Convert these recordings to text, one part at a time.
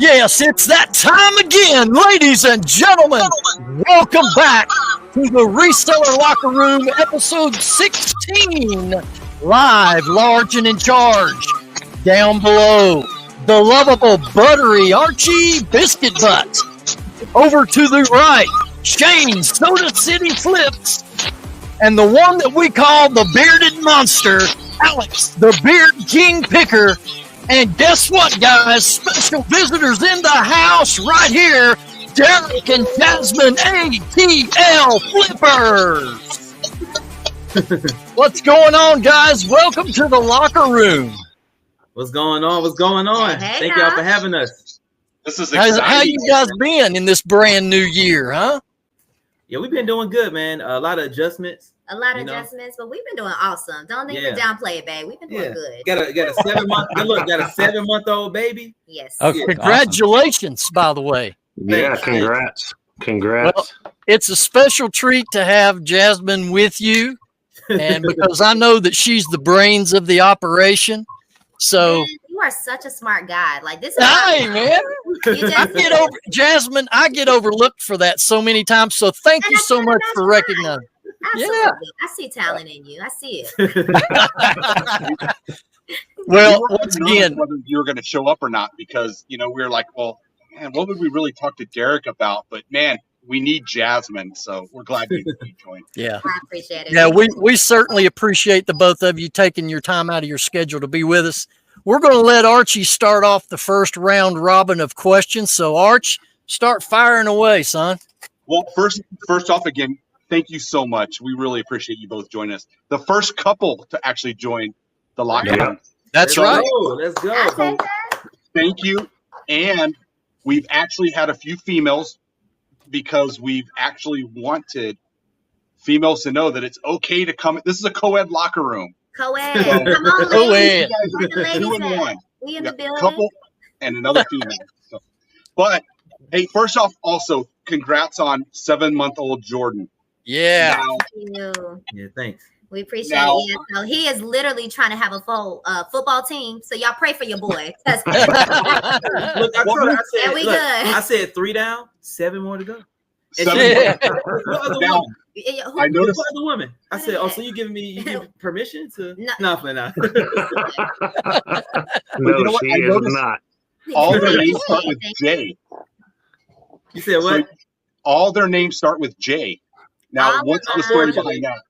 yes, it's that time again, ladies and gentlemen. Welcome back to the Reseller Locker Room, episode 16. Live, large, and in charge. Down below, the lovable, buttery Archie Biscuit Butt. Over to the right, Shane Soda City Flips. And the one that we call the bearded monster, Alex, the Beard King Picker. And guess what, guys? Special visitors in the house right here, Derek and Jasmine, ATL Flippers. What's going on, guys? Welcome to the locker room. What's going on? What's going on? Hey, Thank y'all for having us. This is exciting. How you guys been in this brand new year, huh? Yeah, we've been doing good, man. A lot of adjustments. Adjustments, but we've been doing awesome. Don't even downplay it, babe. We've been doing good. Got a 7-month-old baby. Yes. Oh, congratulations, by the way. Yeah, congrats. Well, it's a special treat to have Jasmine with you, and because I know that she's the brains of the operation. So man, you are such a smart guy. Like this. Hey, man. Jasmine, I get overlooked for that so many times. So thank you so much for recognizing. Absolutely. Yeah. I see talent in you. I see it. Well, once again, whether you were going to show up or not, because we were like, well, man, what would we really talk to Derek about? But man, we need Jasmine, so we're glad you joined. Yeah, I appreciate it. Yeah, we certainly appreciate the both of you taking your time out of your schedule to be with us. We're going to let Archie start off the first round robin of questions. So, Arch, start firing away, son. Well, first off, again, thank you so much. We really appreciate you both joining us. The first couple to actually join the locker room. That's right. Let's go. So, thank you. And we've actually had a few females because we've actually wanted females to know that it's okay to come. This is a co-ed locker room. Co-ed. Come on, Co-ed. Two in one. We in the building. Couple and another female. So, but hey, first off, also congrats on 7-month-old Jordan. Yeah. Now, Thank you. Yeah, thanks. We appreciate it. So he is literally trying to have a full football team. So y'all pray for your boy. Look, I said 3 down, 7 more to go. And what other woman? I noticed what other woman. I said, oh, so you give permission to? No. No. No, she is not. All their names start with J. You said what? So all their names start with J. Now, what's the story behind that?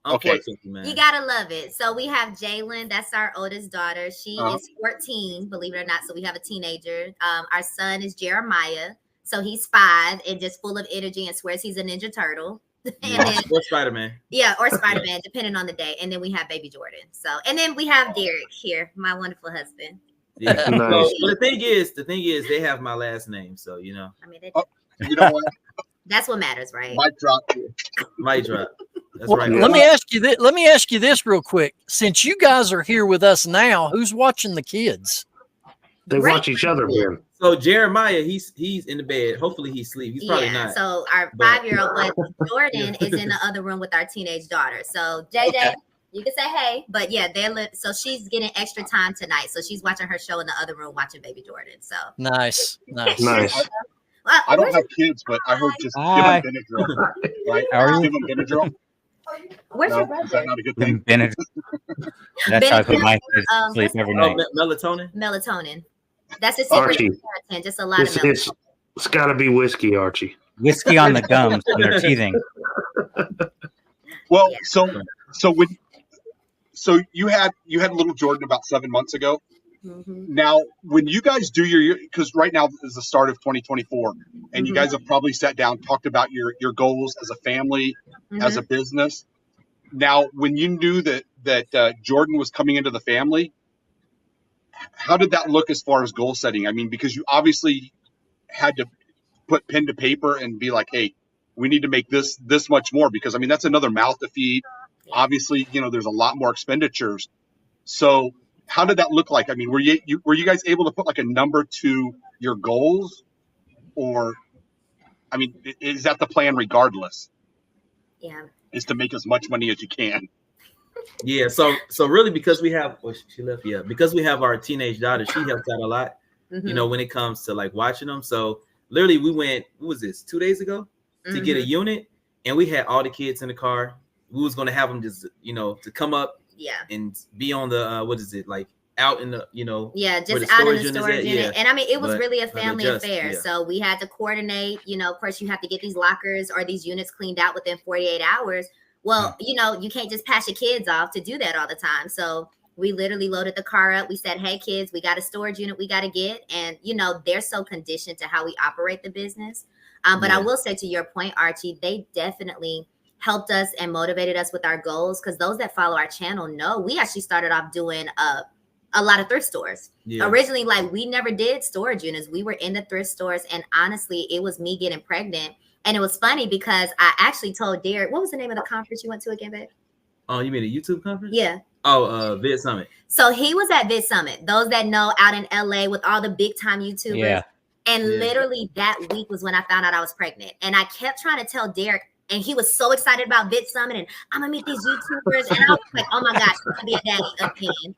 Okay. Man. You gotta love it. So we have Jalen, that's our oldest daughter. She is 14, believe it or not. So we have a teenager. Our son is Jeremiah. So he's 5 and just full of energy and swears he's a Ninja Turtle. Or Spider-Man. Yeah, or Spider-Man, depending on the day. And then we have baby Jordan. So, and then we have Derek here, my wonderful husband. Yeah. Nice. So, the thing is, they have my last name. So, I mean, you know what? That's what matters, right? Mic drop. Mic drop. That's well, right. Let me ask you this real quick. Since you guys are here with us now, who's watching the kids? They watch each other, man. So Jeremiah, he's in the bed. Hopefully he sleeps. He's probably not. So our 5-year-old, but Jordan is in the other room with our teenage daughter. So JJ, you can say hey, but yeah, so she's getting extra time tonight. So she's watching her show in the other room, watching baby Jordan. So nice. I don't have kids, but I heard just give them Benadryl, right? Give them Benadryl. Where's your brother? Is that not a good thing? Benadryl. That's how I put my kids to sleep every night. Melatonin. That's a secret. Archie, just a lot of melatonin. It's got to be whiskey, Archie. Whiskey on the gums when they're teething. Well, so you had little Jordan about 7 months ago. Mm-hmm. Now, when you guys do because right now is the start of 2024, and you guys have probably sat down, talked about your goals as a family, as a business. Now, when you knew that Jordan was coming into the family, how did that look as far as goal setting? I mean, because you obviously had to put pen to paper and be like, hey, we need to make this much more, because I mean, that's another mouth to feed. Obviously, there's a lot more expenditures. So how did that look like? I mean, were you guys able to put like a number to your goals, or, I mean, is that the plan regardless? Yeah. Is to make as much money as you can. Yeah. So really, because we have, she left. Yeah. Because we have our teenage daughter, she helps out a lot. you know, when it comes to like watching them. So literally we went, what was this, 2 days ago to get a unit, and we had all the kids in the car. We was going to have them just, you know, to come up and be on the, what is it, like out in the, you know, just out in the storage unit. And I mean, it was really a family affair. So we had to coordinate, you know, of course you have to get these lockers or these units cleaned out within 48 hours. Well, you know, you can't just pass your kids off to do that all the time. So we literally loaded the car up. We said, hey, kids, we got a storage unit we got to get. And, you know, they're so conditioned to how we operate the business. But I will say, to your point, Archie, they definitely helped us and motivated us with our goals. Because those that follow our channel know we actually started off doing a lot of thrift stores. Originally, like, we never did storage units. We were in the thrift stores. And honestly, it was me getting pregnant. And it was funny because I actually told Derek, what was the name of the conference you went to again, babe? Oh, you mean a YouTube conference? Yeah. Oh, Vid Summit. So he was at Vid Summit. Those that know, out in LA with all the big time YouTubers. Yeah. And literally that week was when I found out I was pregnant. And I kept trying to tell Derek, and he was so excited about Vid Summit, and I'm gonna meet these YouTubers. And I was like, oh my gosh, I'm gonna be a daddy again.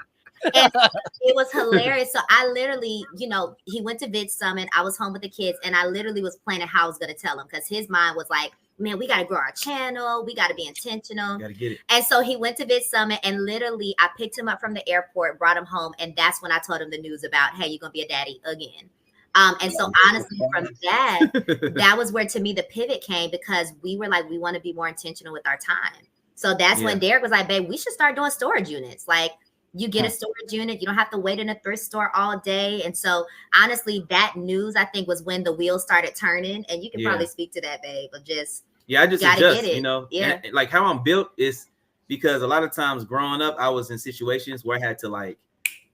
And it was hilarious. So I literally, you know, he went to Vid Summit. I was home with the kids, and I literally was planning how I was gonna tell him, because his mind was like, man, we got to grow our channel. We got to be intentional. Got to get it. And so he went to Vid Summit, and literally I picked him up from the airport, brought him home. And that's when I told him the news about, hey, you're going to be a daddy again. And so honestly, from that was where, to me, the pivot came, because we were like, we want to be more intentional with our time. So that's when Derek was like, babe, we should start doing storage units. Like, you get a storage unit. You don't have to wait in a thrift store all day. And so honestly, that news, I think, was when the wheels started turning. And you can probably speak to that, babe, of just, I just adjust, you know, and like how I'm built is because a lot of times growing up, I was in situations where I had to like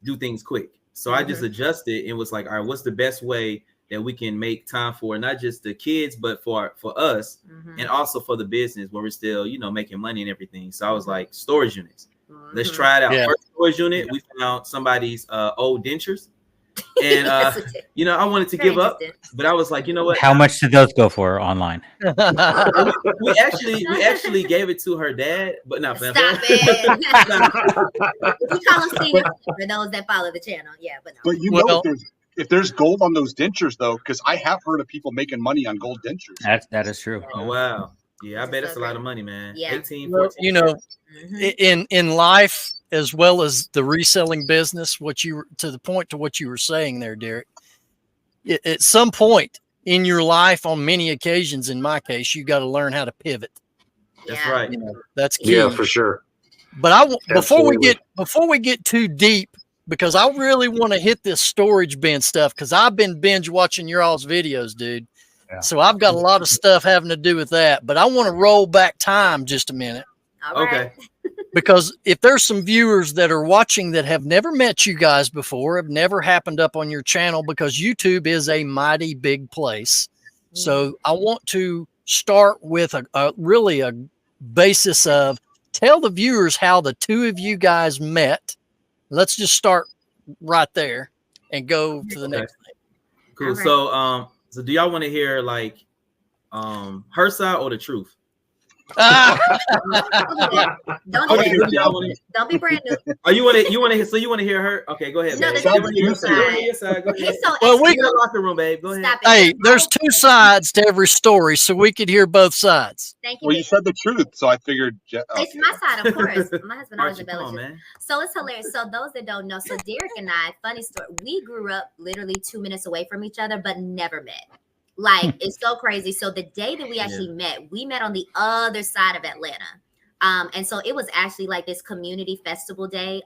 do things quick. So I just adjusted and was like, all right, what's the best way that we can make time for not just the kids, but for us and also for the business where we're still, you know, making money and everything. So I was like, storage units. Let's try it out. First storage unit, we found somebody's old dentures. And you know, I wanted to give up, but I was like, you know what? How much did those go for online? we actually gave it to her dad, but not stop it. We call them senior for those that follow the channel. Yeah, but no. But you know, if there's gold on those dentures, though, because I have heard of people making money on gold dentures. That is true. Oh wow. Yeah, I bet it's a lot of money, man. Yeah. 18, 14. You know, in life, as well as the reselling business, what you were saying there, Derek, at some point in your life, on many occasions, in my case, you got to learn how to pivot. That's right. You know, that's key. Yeah, for sure. But before we get too deep, because I really want to hit this storage bin stuff, because I've been binge watching your all's videos, dude. Yeah. So I've got a lot of stuff having to do with that. But I want to roll back time just a minute. All right. Okay. Because if there's some viewers that are watching that have never met you guys before, have never happened up on your channel, because YouTube is a mighty big place. So I want to start with a really a basis of, tell the viewers how the two of you guys met. Let's just start right there and go to the next thing. Cool. Right. So do y'all want to hear like her side or the truth? Don't be brand new. Oh, you want to hear her? Okay, go ahead. No, babe. Go ahead. So we go locker room, babe. Go ahead. Hey, there's two sides to every story, so we could hear both sides. Thank you. Well, you said the truth, so I figured. It's my side, of course. My husband always Archie, come on, embellishes. man. So it's hilarious. So those that don't know, so Derek and I, funny story, we grew up literally 2 minutes away from each other, but never met. Like, it's so crazy. So the day that we actually met, we met on the other side of Atlanta. And so it was actually like this community festival day.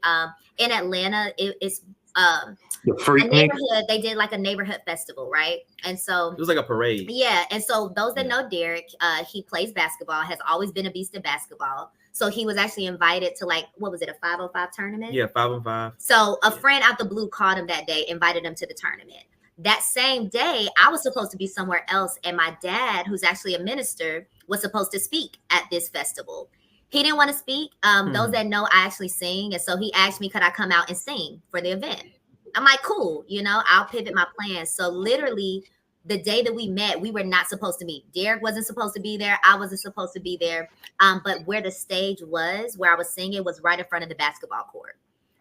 In Atlanta, it's a neighborhood. They did like a neighborhood festival, right? And so it was like a parade. Yeah. And so those that know Derek, he plays basketball, has always been a beast of basketball. So he was actually invited to, like, what was it, a 505 tournament? Yeah, 5-on-5. So a friend out the blue called him that day, invited him to the tournament. That same day, I was supposed to be somewhere else, and my dad, who's actually a minister, was supposed to speak at this festival. He didn't want to speak. Those that know, I actually sing, and so he asked me, could I come out and sing for the event? I'm like, cool, you know, I'll pivot my plans. So literally, the day that we met, we were not supposed to meet. Derek wasn't supposed to be there. I wasn't supposed to be there. But where the stage was, where I was singing, was right in front of the basketball court.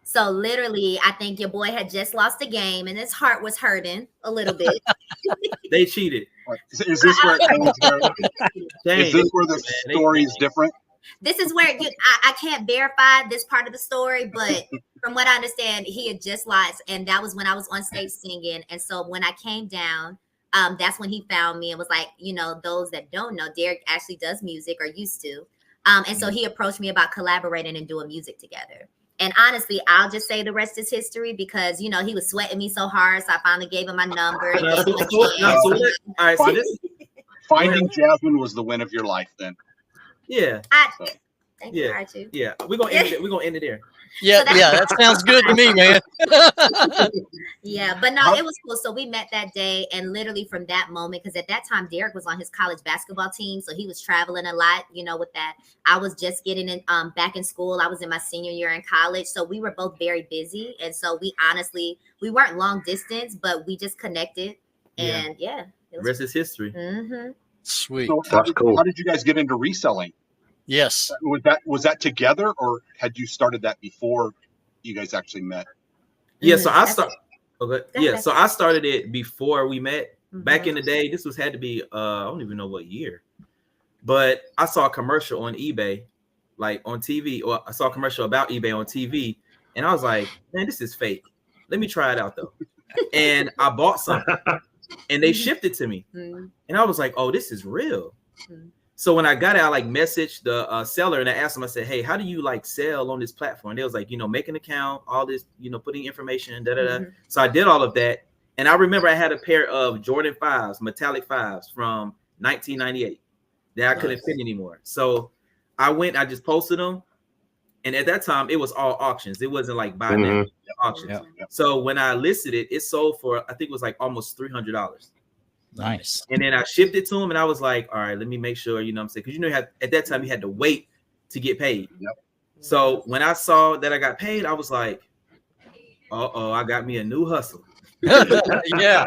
So literally, I think your boy had just lost a game and his heart was hurting a little bit. They cheated. Is this where the story is different? This is where I can't verify this part of the story, but from what I understand, he had just lost, and that was when I was on stage singing. And so when I came down, that's when he found me and was like, those that don't know, Derek actually does music or used to. And so he approached me about collaborating and doing music together. And honestly, I'll just say the rest is history because, he was sweating me so hard. So I finally gave him my number. Finding Jasmine was the win of your life then. Yeah. Thank you, Archie. Yeah. We're gonna end it there. Yeah, that sounds good to me, man. Yeah, but no, it was cool. So we met that day, and literally from that moment, because at that time Derek was on his college basketball team, so he was traveling a lot, with that. I was just getting in back in school. I was in my senior year in college, so we were both very busy, and so we weren't long distance, but we just connected, and the rest is history. Mm-hmm. Sweet. So how did you guys get into reselling? Yes. Was that together, or had you started that before you guys actually met? Yeah, so I started it before we met. Mm-hmm. Back in the day, this had to be I don't even know what year, but I saw a commercial on eBay, like on TV, or I saw a commercial about eBay on TV, and I was like, man, this is fake. Let me try it out though. And I bought something, and they shipped it to me, and I was like, oh, this is real. So when I got it, I messaged the seller and I asked him, I said, hey, how do you sell on this platform? And they was like, make an account, all this, putting information, So I did all of that. And I remember I had a pair of Jordan 5s, metallic 5s from 1998 that I couldn't fit anymore. So I just posted them. And at that time, it was all auctions. It wasn't buy now auctions. Yeah. So when I listed it, it sold for, I think it was almost $300. Nice. And then I shipped it to him, and I was like, all right, let me make sure, what I'm saying? Because at that time you had to wait to get paid. Yep. So when I saw that I got paid, I was like, I got me a new hustle. Yeah.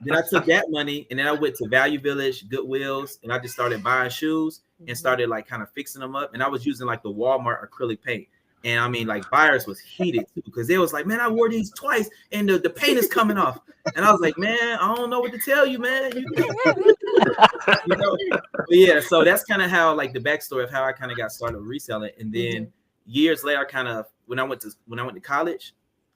Then I took that money and then I went to Value Village, Goodwills, and I just started buying shoes and started kind of fixing them up. And I was using the Walmart acrylic paint. And I mean, buyers was heated too, because they was like, man, I wore these twice and the paint is coming off. And I was like, man, I don't know what to tell you, man. But yeah, so that's kind of how the backstory of how I kind of got started reselling. And then years later, when I went to college,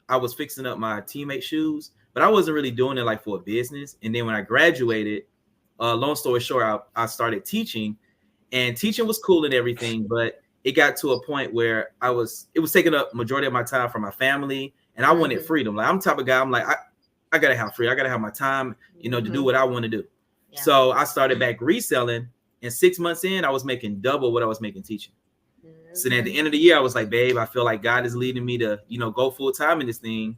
I was fixing up my teammate shoes, but I wasn't really doing it for a business. And then when I graduated, long story short, I started teaching, and teaching was cool and everything, but it got to a point where it was taking up majority of my time from my family, and I wanted freedom. I'm the type of guy, I'm like, I gotta have freedom. I gotta have my time, to do what I want to do. Yeah. So I started back reselling, and 6 months in, I was making double what I was making teaching. So then at the end of the year, I was like, babe, I feel like God is leading me to, go full time in this thing.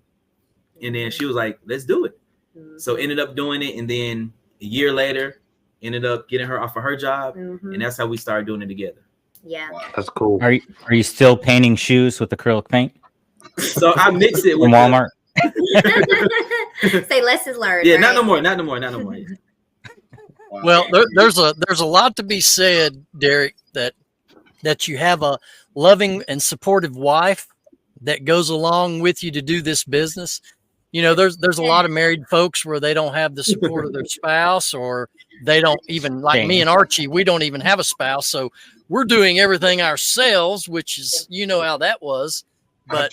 And then she was like, let's do it. So ended up doing it. And then a year later, ended up getting her off of her job. And that's how we started doing it together. Yeah. That's cool. Are you still painting shoes with acrylic paint? So I mix it with from Walmart. Say lessons learned. Yeah, right? not no more. Well, there's a lot to be said, Derek, that you have a loving and supportive wife that goes along with you to do this business. There's a lot of married folks where they don't have the support of their spouse, or they don't even, me and Archie, we don't even have a spouse. So we're doing everything ourselves, which is, how that was. But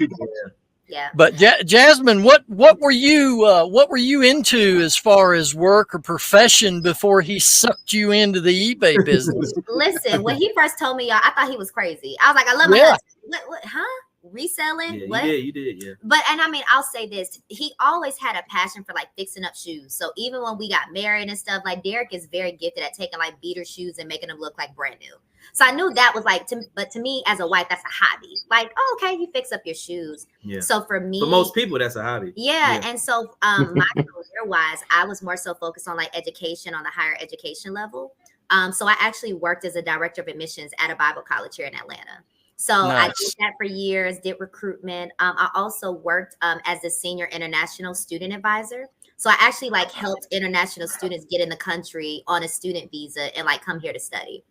yeah. But Jasmine, what were you into as far as work or profession before he sucked you into the eBay business? Listen, when he first told me, y'all, I thought he was crazy. I was like, I love my husband. What, huh? Reselling? Yeah, what? You did, yeah. But, and I mean, I'll say this, he always had a passion for fixing up shoes. So even when we got married and stuff, Derek is very gifted at taking beater shoes and making them look brand new. So I knew that was but to me as a wife, that's a hobby. Oh, okay, you fix up your shoes. Yeah. So for me, for most people, that's a hobby. Yeah. And so my career wise, I was more so focused on education on the higher education level. So I actually worked as a director of admissions at a Bible college here in Atlanta. So nice. I did that for years, did recruitment. I also worked as a senior international student advisor. So I actually helped international students get in the country on a student visa and come here to study.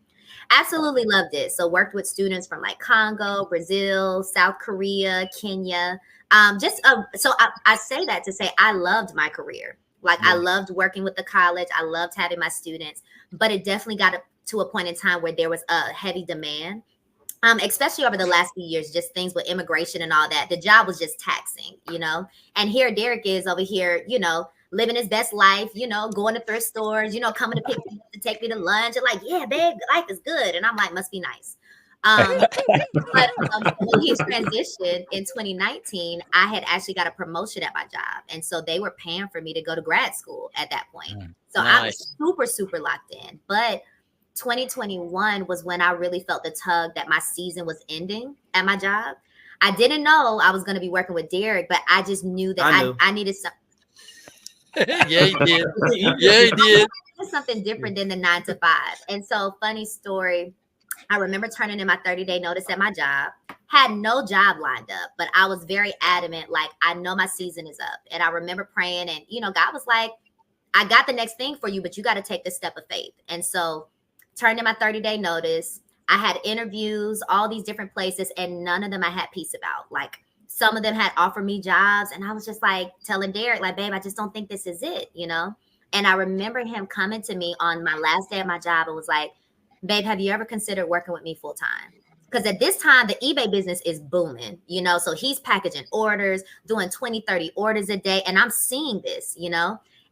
Absolutely loved it. So worked with students from like Congo, Brazil, South Korea, Kenya. So I say that to say I loved my career. Like I loved working with the college. I loved having my students, but it definitely got to a point in time where there was a heavy demand. Especially over the last few years, just things with immigration and all that. The job was just taxing, and here Derek is over here, living his best life, going to thrift stores, coming to pick me up to take me to lunch and like, yeah, babe, life is good. And I'm like, must be nice. But when he transitioned in 2019, I had actually got a promotion at my job. And so they were paying for me to go to grad school at that point. So I was super, super locked in. But 2021 was when I really felt the tug that my season was ending at my job. I didn't know I was going to be working with Derek, but I just knew that I needed some. Yeah, he did. Yeah, he did. Something different than the 9 to 5. And so, funny story. I remember turning in my 30-day notice at my job. Had no job lined up, but I was very adamant. Like, I know my season is up. And I remember praying, and God was like, I got the next thing for you, but you got to take the step of faith. And so turned in my 30-day notice. I had interviews, all these different places, and none of them I had peace about. Like, some of them had offered me jobs, and I was just like telling Derek, like, babe, I just don't think this is it, And I remember him coming to me on my last day of my job and was like, babe, have you ever considered working with me full time? Because at this time, the eBay business is booming, so he's packaging orders, doing 20, 30 orders a day. And I'm seeing this,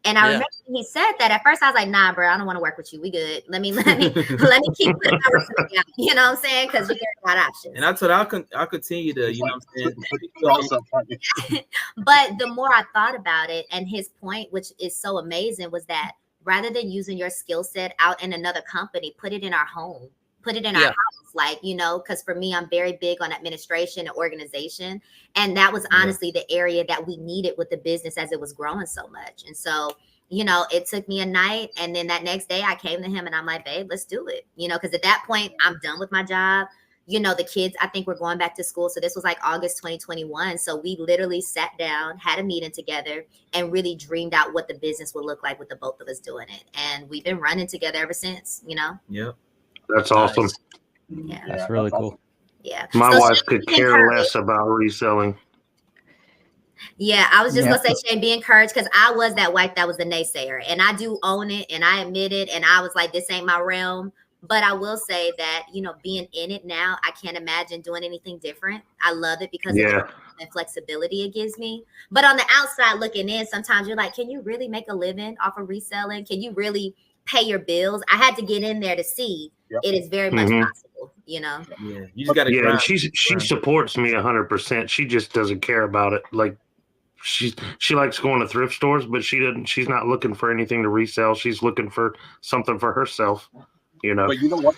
And I remember when he said that, at first I was like, nah, bro, I don't want to work with you. We good. Let me keep putting my resume out. You know what I'm saying? Because we got options. And I told I'll continue to, what I'm saying? But the more I thought about it, and his point, which is so amazing, was that rather than using your skill set out in another company, put it in our home, put it in our house. Like, because for me, I'm very big on administration and organization. And that was honestly the area that we needed with the business as it was growing so much. And so, it took me a night. And then that next day I came to him and I'm like, babe, let's do it. Because at that point I'm done with my job. The kids, I think, were going back to school. So this was like August 2021. So we literally sat down, had a meeting together, and really dreamed out what the business would look like with the both of us doing it. And we've been running together ever since, Yep. That's awesome. Yeah. That's really cool. Yeah. My wife could care less about reselling. Yeah, I was just going to say, Shane, be encouraged, because I was that wife that was the naysayer. And I do own it, and I admit it. And I was like, this ain't my realm. But I will say that, being in it now, I can't imagine doing anything different. I love it because of the flexibility it gives me. But on the outside looking in, sometimes you're like, can you really make a living off of reselling? Can you really pay your bills? I had to get in there to see it is very much possible, Yeah, you just got to. Yeah, and she supports me 100%. She just doesn't care about it. Like, she likes going to thrift stores, but she's not looking for anything to resell. She's looking for something for herself. But you know what?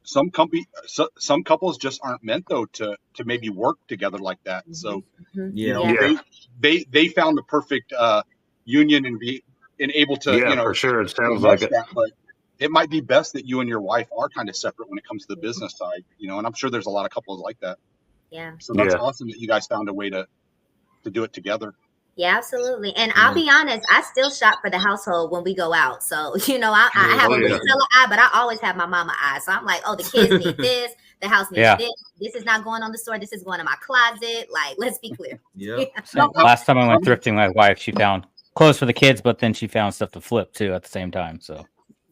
Some couples just aren't meant though to maybe work together like that. So they found the perfect union and able to for sure. It sounds like it. But it might be best that you and your wife are kind of separate when it comes to the business side. And I'm sure there's a lot of couples like that. Yeah. So that's awesome that you guys found a way to do it together. Yeah, absolutely. And I'll be honest, I still shop for the household when we go out. So, I have a reseller eye, but I always have my mama eye. So I'm like, oh, the kids need this, the house needs this. This is not going on the store. This is going in my closet. Like, let's be clear. Yeah. So last time I went thrifting with my wife, she found clothes for the kids, but then she found stuff to flip too at the same time. So,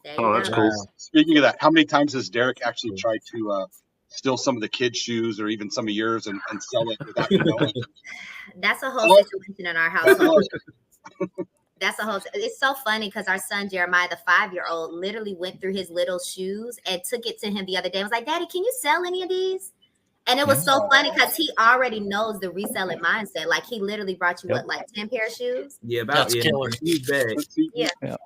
that's cool. Speaking of that, how many times has Derek actually tried to steal some of the kids' shoes or even some of yours and sell it without you knowing? That's a whole situation in our household. It's so funny because our son Jeremiah, the 5-year-old, literally went through his little shoes and took it to him the other day. I was like, Daddy, can you sell any of these? And it was so funny because he already knows the reselling mindset. Like, he literally brought you like 10 pair of shoes. Yeah, that's killer. Yeah.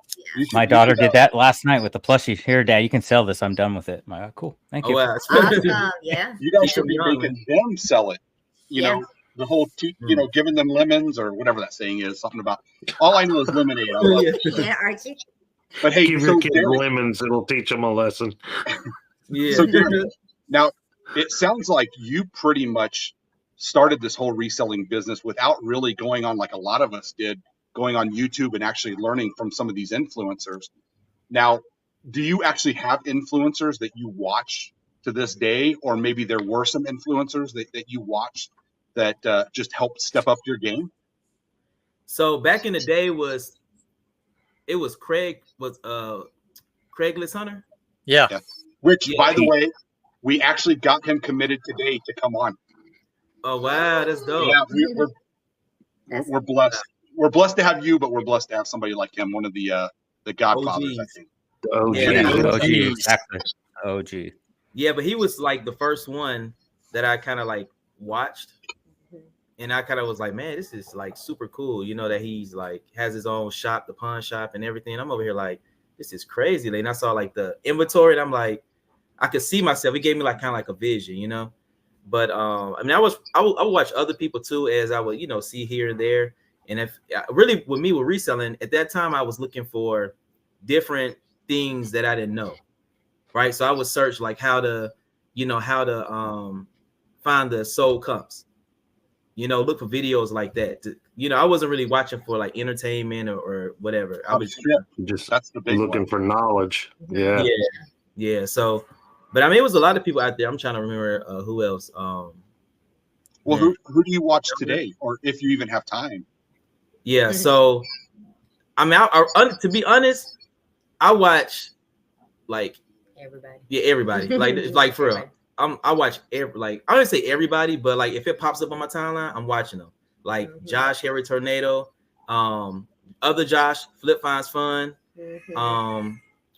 My daughter did that last night with the plushie. Here, Dad, you can sell this. I'm done with it. I'm like, oh, cool. Thank you. Awesome. Yeah. You guys should be making them sell it. You know, the whole, giving them lemons or whatever that saying is. Something about, all I know is lemonade. I love it. Yeah, Archie. But hey, give your kids lemons. It'll teach them a lesson. So Derek, now, it sounds like you pretty much started this whole reselling business without really going on, like a lot of us did, going on YouTube and actually learning from some of these influencers. Now, do you actually have influencers that you watch to this day, or maybe there were some influencers that you watched that just helped step up your game? So back in the day, it was Craigslist Hunter. Yeah. Which, by the way, we actually got him committed today to come on. Oh wow, that's dope. Yeah, we're blessed. We're blessed to have you, but we're blessed to have somebody like him, one of the godfathers, I think. OG, exactly. OG. Yeah, but he was like the first one that I kind of like watched, and I kind of was like, man, this is like super cool. You know that he's like has his own shop, the pawn shop, and everything. I'm over here like, this is crazy. And I saw like the inventory, and I'm like, I could see myself. It gave me like kind of like a vision, you know. But I mean, I would watch other people too, as I would, you know, see here and there. And if really with me with reselling at that time, I was looking for different things that I didn't know, right? So I would search like how to find the sold comps, you know, look for videos like that. You know, I wasn't really watching for like entertainment or whatever. I was just that's the big looking one. for knowledge. Yeah. So, but I mean, it was a lot of people out there. I'm trying to remember who else. Well, who do you watch today, or if you even have time? Yeah. So, I mean, to be honest, I watch like everybody. Yeah, everybody. like for real. I watch I don't say everybody, but like if it pops up on my timeline, I'm watching them. Like Josh, Harry Tornado, other Josh, Flip Finds Fun.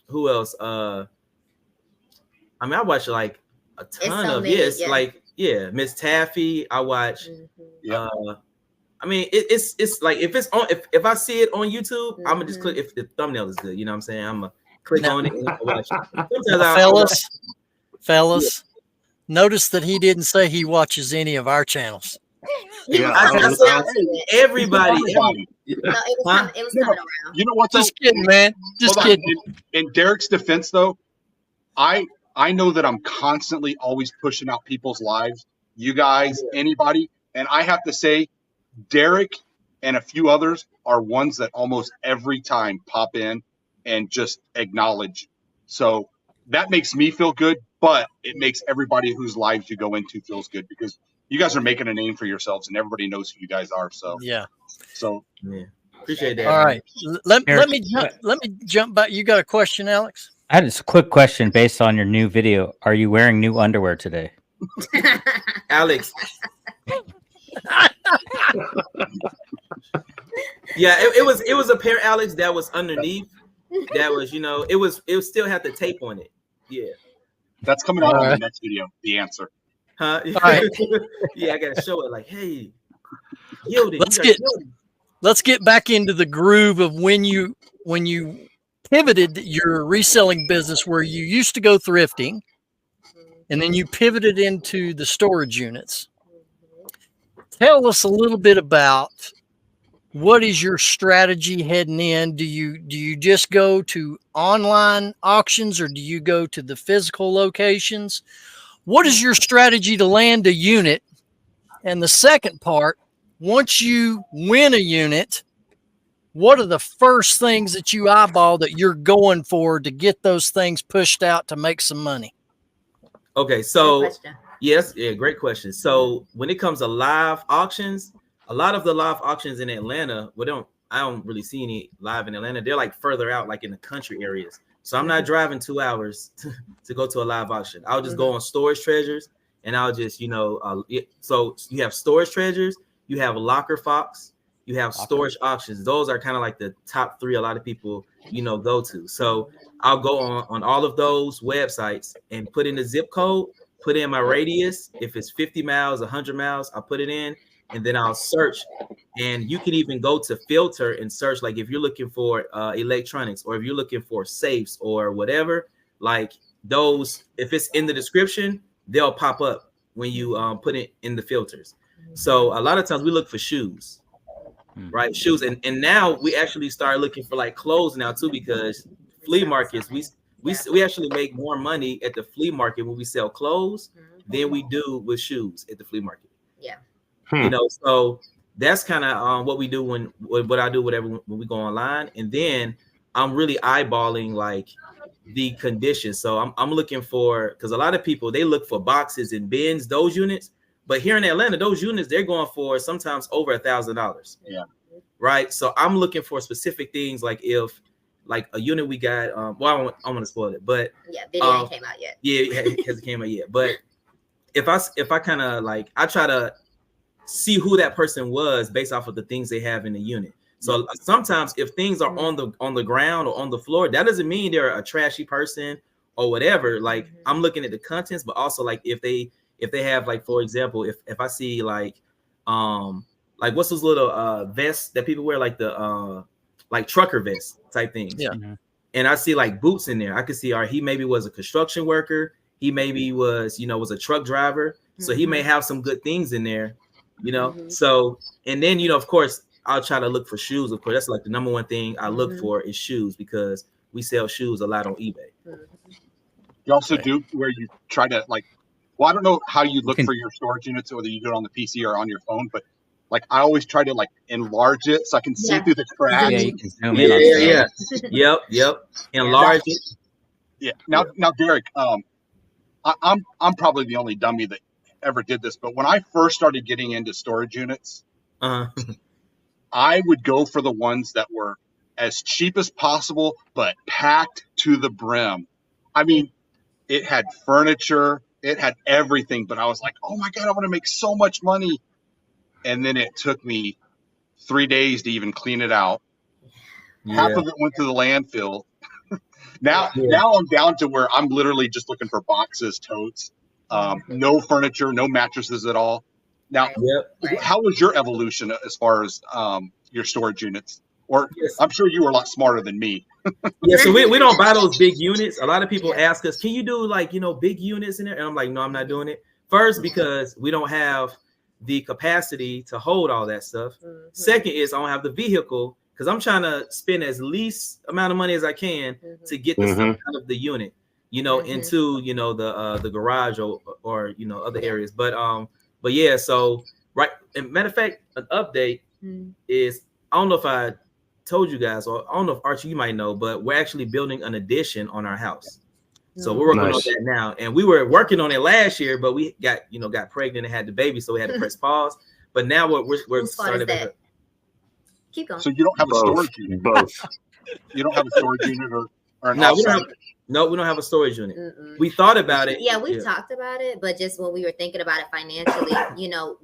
Who else? I mean, I watch like a ton of Miss Taffy. I watch. I mean, it's like if it's on if I see it on YouTube, I'm gonna just click if the thumbnail is good. You know what I'm saying? I'm gonna click on it and watch it. Fellas, notice that he didn't say he watches any of our channels. Yeah, everybody. No, it was coming around. You know what? Just kidding, man. Just kidding. In Derek's defense, though, I know that I'm constantly always pushing out people's lives. You guys, anybody, and I have to say, Derek and a few others are ones that almost every time pop in and just acknowledge. So that makes me feel good, but it makes everybody whose lives you go into feels good because you guys are making a name for yourselves and everybody knows who you guys are. So appreciate that. All right, let me jump back. You got a question, Alex? I had just a quick question based on your new video. Are you wearing new underwear today? Alex. Yeah, it was a pair, Alex, that was underneath. That was, you know, it still had the tape on it. Yeah. That's coming out on the next video, the answer. Huh? All right. Yeah, I gotta show it like, hey, let's get back into the groove of when you pivoted your reselling business where you used to go thrifting and then you pivoted into the storage units. Tell us a little bit about what is your strategy heading in? Do you just go to online auctions or do you go to the physical locations? What is your strategy to land a unit? And the second part, once you win a unit, what are the first things that you eyeball that you're going for to get those things pushed out to make some money? Okay, so great question. So when it comes to live auctions, a lot of the live auctions in Atlanta, I don't really see any live in Atlanta. They're like further out, like in the country areas. So I'm not driving 2 hours to go to a live auction. I'll just go on Storage Treasures and I'll just, so you have Storage Treasures, you have Locker Fox, you have Storage Auctions. Those are kind of like the top three a lot of people, go to. So I'll go on all of those websites and put in the zip code, put in my radius. If it's 50 miles, 100 miles, I'll put it in. And then I'll search, and you can even go to filter and search. Like if you're looking for electronics, or if you're looking for safes or whatever, like those, if it's in the description, they'll pop up when you put it in the filters. So a lot of times we look for shoes, right? Shoes, and now we actually start looking for like clothes now too, because flea markets, we actually make more money at the flea market when we sell clothes than we do with shoes at the flea market. Yeah. So that's kind of what we do what I do when we go online. And then I'm really eyeballing like the condition. So I'm looking for, because a lot of people, they look for boxes and bins, those units. But here in Atlanta, those units, they're going for sometimes over $1,000. Yeah. Right. So I'm looking for specific things, like if like a unit we got, well, I don't want to spoil it, but video ain't came out yet. Yeah, it hasn't came out yet. But if I kind of like, I try to see who that person was based off of the things they have in the unit. So sometimes if things are on the ground or on the floor, that doesn't mean they're a trashy person or whatever. Like I'm looking at the contents, but also like if they have, like, for example, if I see like what's those little vests that people wear, like the like trucker vest type things. Yeah. And I see like boots in there, I could see, he maybe was a construction worker. He maybe was a truck driver. So he may have some good things in there, So, and then, of course, I'll try to look for shoes. Of course, that's like the number one thing I look for is shoes, because we sell shoes a lot on eBay. You also do where you try to I don't know how you look for your storage units, whether you do it on the PC or on your phone, but like I always try to enlarge it so I can see through the cracks. Yeah, you can zoom in on stuff. Yep. Enlarge it. Yeah. Now, Derek, I'm probably the only dummy that ever did this, but when I first started getting into storage units, I would go for the ones that were as cheap as possible, but packed to the brim. I mean, it had furniture, it had everything, but I was like, oh my God, I want to make so much money. And then it took me 3 days to even clean it out. Half of it went to the landfill. Now I'm down to where I'm literally just looking for boxes, totes, no furniture, no mattresses at all. Now, how was your evolution as far as your storage units? Or I'm sure you were a lot smarter than me. So we don't buy those big units. A lot of people ask us, can you do big units in there? And I'm like, no, I'm not doing it. First, because we don't have the capacity to hold all that stuff. Second is I don't have the vehicle, because I'm trying to spend as least amount of money as I can to get the stuff out of the unit, into the garage or other areas. But yeah, so right. And matter of fact, an update is, I don't know if I told you guys, or I don't know if Archie, you might know, but we're actually building an addition on our house. So we're working on that now, and we were working on it last year, but we got pregnant and had the baby, so we had to press pause. But now we're starting to keep going. So you don't have a storage unit. Both. You don't have a storage unit or an no, offsite? we don't have a storage unit. We thought about it. Yeah, we talked about it, but just when we were thinking about it financially,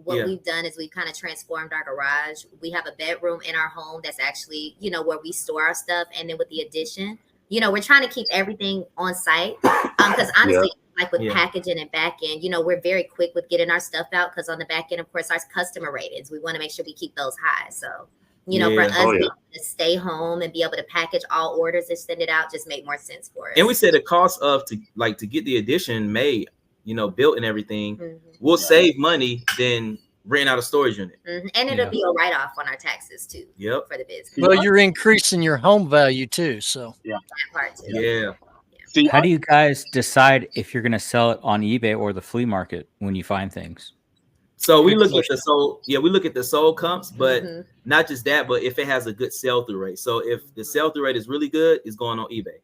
what we've done is we've kind of transformed our garage. We have a bedroom in our home that's actually, where we store our stuff. And then with the addition, we're trying to keep everything on site. Because honestly, like with packaging and back end, we're very quick with getting our stuff out, because on the back end, of course, our customer ratings, we want to make sure we keep those high. So, for us being able to stay home and be able to package all orders and send it out just make more sense for us. And we said the cost of to get the addition made, built and everything, we'll save money than renting out a storage unit. And it'll be a write-off on our taxes too. For the business. Well, you're increasing your home value too, so that part too. Yeah. How do you guys decide if you're going to sell it on eBay or the flea market when you find things? So we look at the sold, we look at the sold comps, but not just that, but if it has a good sell-through rate. So if the sell-through rate is really good, it's going on eBay.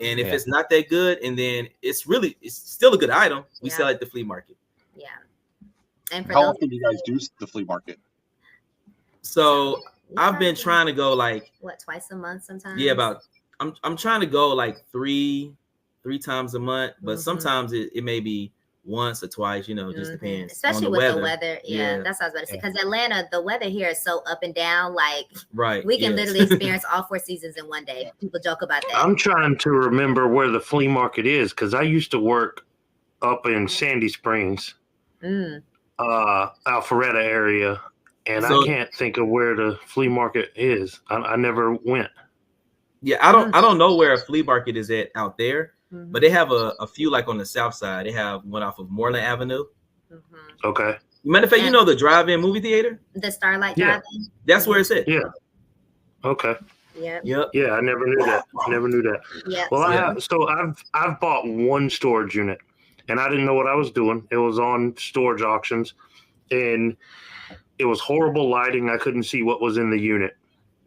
And if it's not that good, and then it's still a good item, we sell it at the flea market. Yeah. And for how often do you guys do the flea market? So I've been trying to go twice a month sometimes? Yeah, I'm trying to go three times a month, but sometimes it may be once or twice, just depends. Especially with the weather. Yeah, that's what I was about to say. Because Atlanta, the weather here is so up and down. We can literally experience all 4 seasons in one day. People joke about that. I'm trying to remember where the flea market is, because I used to work up in Sandy Springs, Alpharetta area, and I can't think of where the flea market is. I never went. Yeah, I don't know where a flea market is at out there. But they have a few on the south side. They have one off of Moreland Avenue. Okay. Matter of fact, the drive-in movie theater? The Starlight Drive-in? That's where it's at. Yeah. Okay. Yep. Yeah, I never knew that. Yeah. Well, I've bought one storage unit, and I didn't know what I was doing. It was on storage auctions, and it was horrible lighting. I couldn't see what was in the unit.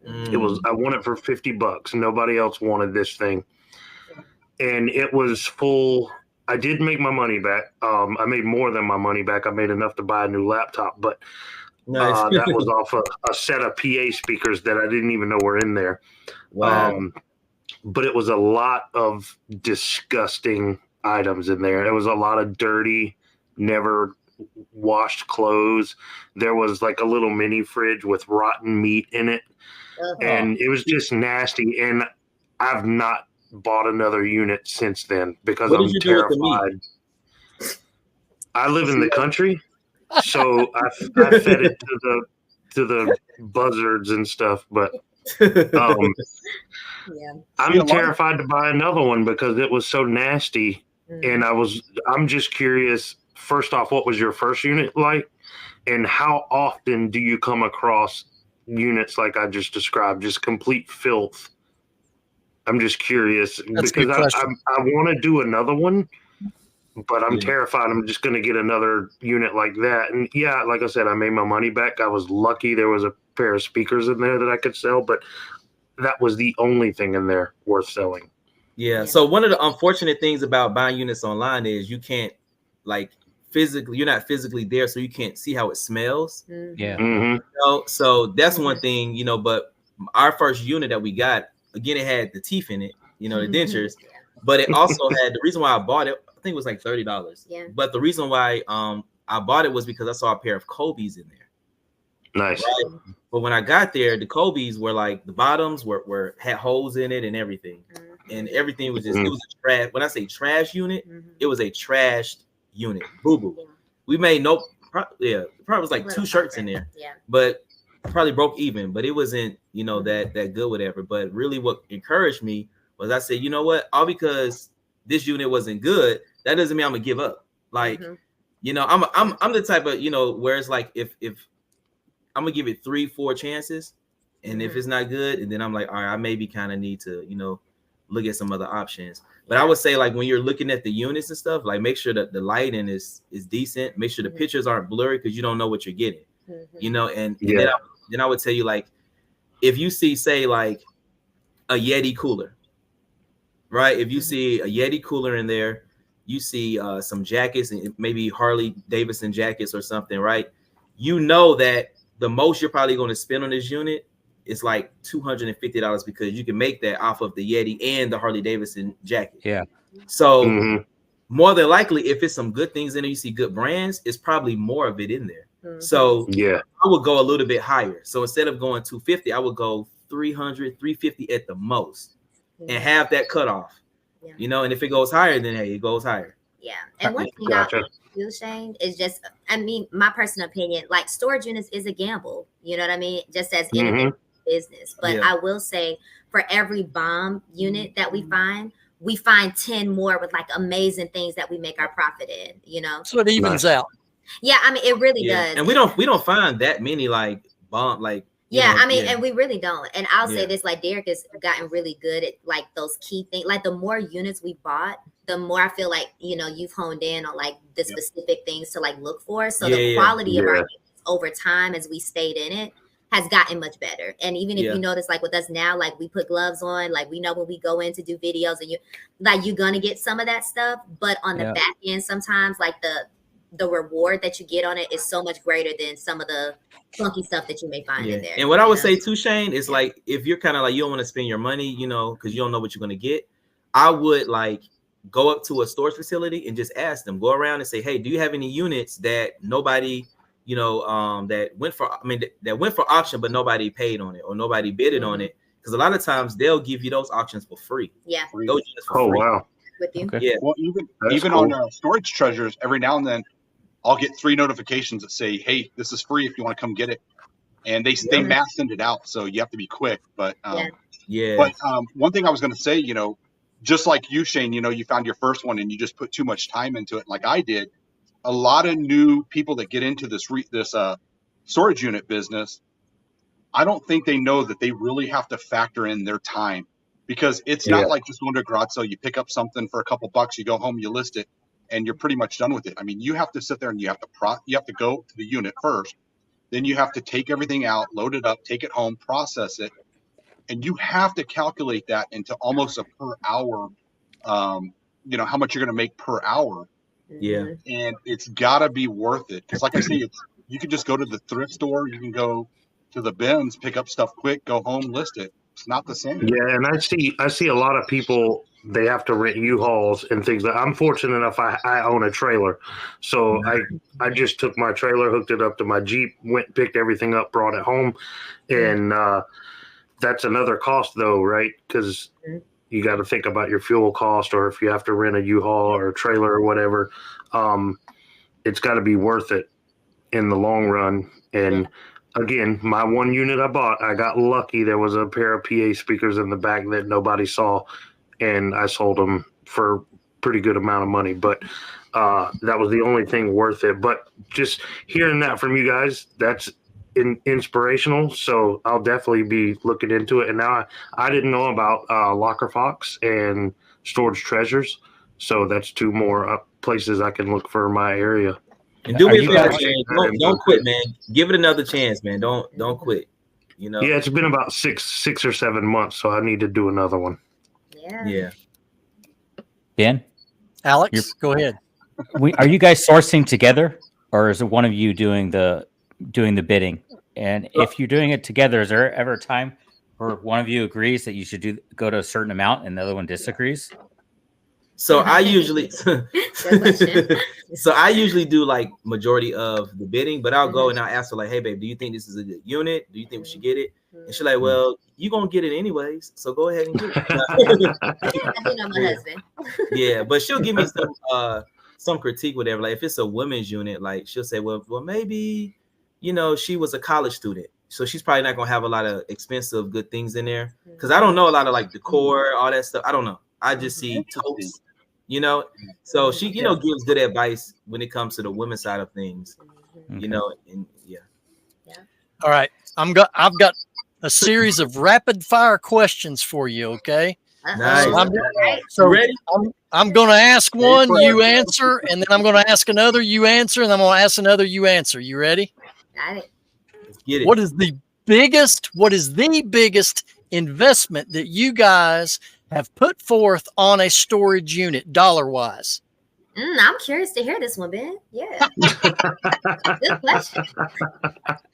I won it for $50. Nobody else wanted this thing. and it was full. I did make my money back. I made more than my money back. I made enough to buy a new laptop, but Nice. that was off a set of PA speakers that I didn't even know were in there. Wow. But it was a lot of disgusting items in there. It was a lot of dirty, never washed clothes. There was like a little mini fridge with rotten meat in it. And it was just nasty. And I've not bought another unit since then because What I'm did you do with the meat? terrified. I live in the country, so I fed it to the buzzards and stuff. But I'm terrified to buy another one because it was so nasty. And I'm just curious. First off, what was your first unit like, and how often do you come across units like I just described, just complete filth? I'm just curious because I want to do another one, but I'm terrified I'm just going to get another unit like that. And yeah, like I said, I made my money back. I was lucky there was a pair of speakers in there that I could sell, but that was the only thing in there worth selling. Yeah. So one of the unfortunate things about buying units online is you can't you're not physically there, so you can't see how it smells. Yeah. So that's one thing, but our first unit that we got, again, it had the teeth in it, the dentures, but it also had, the reason why I bought it, I think it was like $30. Yeah. But the reason why I bought it was because I saw a pair of Kobe's in there. Nice. Right? But when I got there, the Kobe's were like, the bottoms had holes in it and everything. And everything was just, it was a trash. When I say trash unit, it was a trashed unit. Boo-boo. We made probably was like 2 shirts in there. Yeah. But probably broke even, but it wasn't, that good, whatever. But really what encouraged me was I said, you know what? All because this unit wasn't good, that doesn't mean I'm gonna give up. Like, I'm the type of, where it's like if I'm gonna give it 3-4 chances, and if it's not good, and then I'm like, all right, I maybe kind of need to, look at some other options. But I would say, like, when you're looking at the units and stuff, like, make sure that the lighting is decent. Make sure the pictures aren't blurry because you don't know what you're getting. And then I would tell you, like, if you see, say, like, a Yeti cooler, right? If you see a Yeti cooler in there, you see some jackets and maybe Harley Davidson jackets or something, right? You know that the most you're probably going to spend on this unit is like $250 because you can make that off of the Yeti and the Harley Davidson jacket. Yeah. So more than likely, if it's some good things in there, you see good brands, it's probably more of it in there. So yeah, I would go a little bit higher. So instead of going 250, I would go 300, 350 at the most and have that cutoff. And if it goes higher, then hey, it goes higher. Yeah. And one thing I do, Shane, is just, my personal opinion, like, storage units is a gamble. You know what I mean? Just as anything business. But I will say, for every bomb unit that we find 10 more with like amazing things that we make our profit in, So it evens out. Yeah, it really does. And we don't find that many like bomb, like, and we really don't. And I'll say this, like, Derek has gotten really good at like those key things. Like, the more units we bought, the more I feel like, you've honed in on like the specific things to like look for. So the quality of our units over time, as we stayed in it, has gotten much better. And even if you notice, like with us now, like, we put gloves on, like, we know when we go in to do videos, and you're gonna get some of that stuff, but on the back end, sometimes like the reward that you get on it is so much greater than some of the funky stuff that you may find in there. And what I would say too, Shane, is like, if you're kind of like, you don't want to spend your money, because you don't know what you're going to get, I would like go up to a storage facility and just ask them, go around and say, hey, do you have any units that nobody, that went for auction, but nobody paid on it or nobody bidded on it? Because a lot of times they'll give you those auctions for free. Yeah. Those units for free. Wow. With you. Okay. Yeah. Well, even cool. On storage treasures, every now and then I'll get 3 notifications that say, hey, this is free if you want to come get it. And they mass send it out, so you have to be quick. But one thing I was going to say, just like you, Shane, you found your first one and you just put too much time into it, like I did. A lot of new people that get into this storage unit business, I don't think they know that they really have to factor in their time, because it's not like just going to a garage sale. You pick up something for a couple bucks, you go home, you list it, and you're pretty much done with it. I mean, you have to sit there and you have to go to the unit first. Then you have to take everything out, load it up, take it home, process it. And you have to calculate that into almost a per hour how much you're going to make per hour. Yeah. And it's got to be worth it. Because like I say, you can just go to the thrift store. You can go to the bins, pick up stuff quick, go home, list it. It's not the same. Yeah, and I see a lot of people, they have to rent U-Hauls and things. I'm fortunate enough I own a trailer. So I just took my trailer, hooked it up to my Jeep, went, picked everything up, brought it home. And that's another cost though, right? Because you got to think about your fuel cost, or if you have to rent a U-Haul or a trailer or whatever, it's got to be worth it in the long run. And again, my one unit I bought, I got lucky. There was a pair of PA speakers in the back that nobody saw, and I sold them for a pretty good amount of money. But that was the only thing worth it. But just hearing that from you guys, that's inspirational. So I'll definitely be looking into it. And now I didn't know about Locker Fox and Storage Treasures. So that's two more places I can look for in my area. And do me a favor, man. Don't quit, man. Give it another chance, man. Don't quit. Yeah, it's been about six or 7 months, so I need to do another one. Yeah. Ben, Alex, go ahead. Are you guys sourcing together, or is it one of you doing the bidding? And if you're doing it together, is there ever a time where one of you agrees that you should go to a certain amount and the other one disagrees? So I usually do like majority of the bidding, but I'll go and I'll ask her like, hey babe, do you think this is a good unit? Do you think we should get it? And she's like, well, you're gonna get it anyways, so go ahead and get it. I know my husband. Yeah, but she'll give me some critique, whatever. Like if it's a women's unit, like she'll say, well maybe, she was a college student, so she's probably not gonna have a lot of expensive good things in there. Because I don't know a lot of like decor, all that stuff. I don't know. I just see totes. So she, gives good advice when it comes to the women's side of things, and yeah. All right. I've got a series of rapid fire questions for you. Okay. Nice. So ready? I'm going to ask one, you answer, and then I'm going to ask another, you answer, and I'm going to ask another, you answer. You ready? Got it. Let's get it. What is the biggest investment that you guys have put forth on a storage unit, dollar-wise? I'm curious to hear this one, Ben. Yeah. Good question.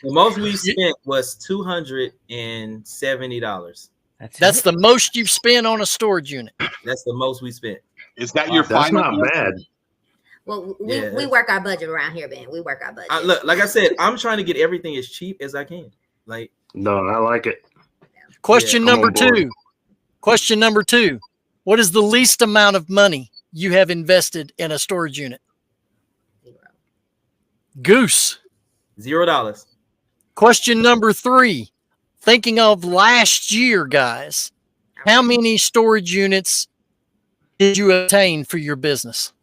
The most we spent was $270. That's the most you've spent on a storage unit. That's the most we spent. Is that your That's final? not bad. Well, we work our budget around here, Ben. We work our budget. Look, like I said, I'm trying to get everything as cheap as I can. Like, no, I like it. Question number two. Question number two. What is the least amount of money you have invested in a storage unit? $0. Goose. $0. Question number three. Thinking of last year, guys, how many storage units did you obtain for your business?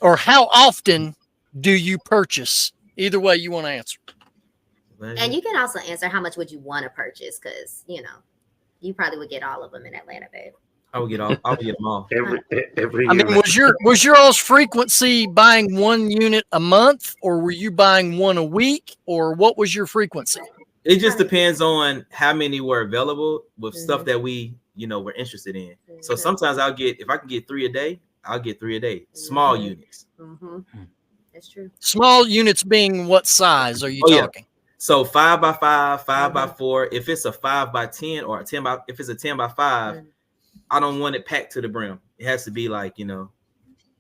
Or how often do you purchase? Either way you want to answer. And you can also answer how much would you want to purchase, because you probably would get all of them in Atlanta, babe. I'll get them all. Every I mean, was your all's frequency buying one unit a month, or were you buying one a week, or what was your frequency? It just depends on how many were available with stuff that we, were interested in. So sometimes if I can get 3 a day, I'll get 3 a day. Small units. That's true. Small units being what size are you talking? So 5 by 5, 5 by 4. If it's a 5 by 10 or if it's a 10 by 5, I don't want it packed to the brim. It has to be like,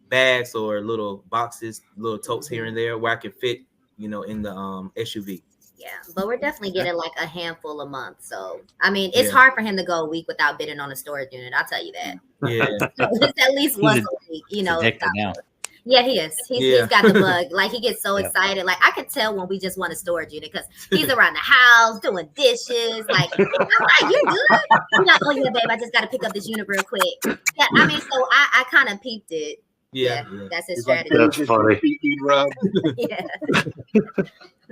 bags or little boxes, little totes here and there where I can fit, in the SUV. Yeah, but we're definitely getting like a handful a month. So, I mean, it's hard for him to go a week without bidding on a storage unit. I'll tell you that. Yeah. It's at least once a week, Now. Yeah, he is. He's got the bug. Like, he gets so excited. Like, I could tell when we just want a storage unit because he's around the house doing dishes. Like, all right, you're good. You're like, oh, yeah, babe, I just got to pick up this unit real quick. Yeah, I mean, so I kind of peeped it. Yeah, that's his strategy. That's funny. Yeah.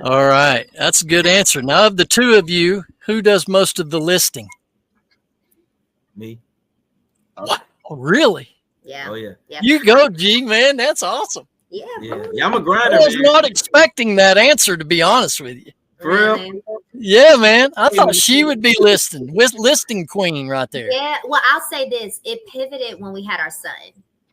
All right. That's a good answer. Now, of the two of you, who does most of the listing? Me. What? Oh, really? Yeah. Oh, yeah. You go, G, man. That's awesome. Yeah. Yeah, I'm a grinder. I was not expecting that answer, to be honest with you. For real? Really? Yeah, man. I thought she would be listing queen right there. Yeah. Well, I'll say this: it pivoted when we had our son.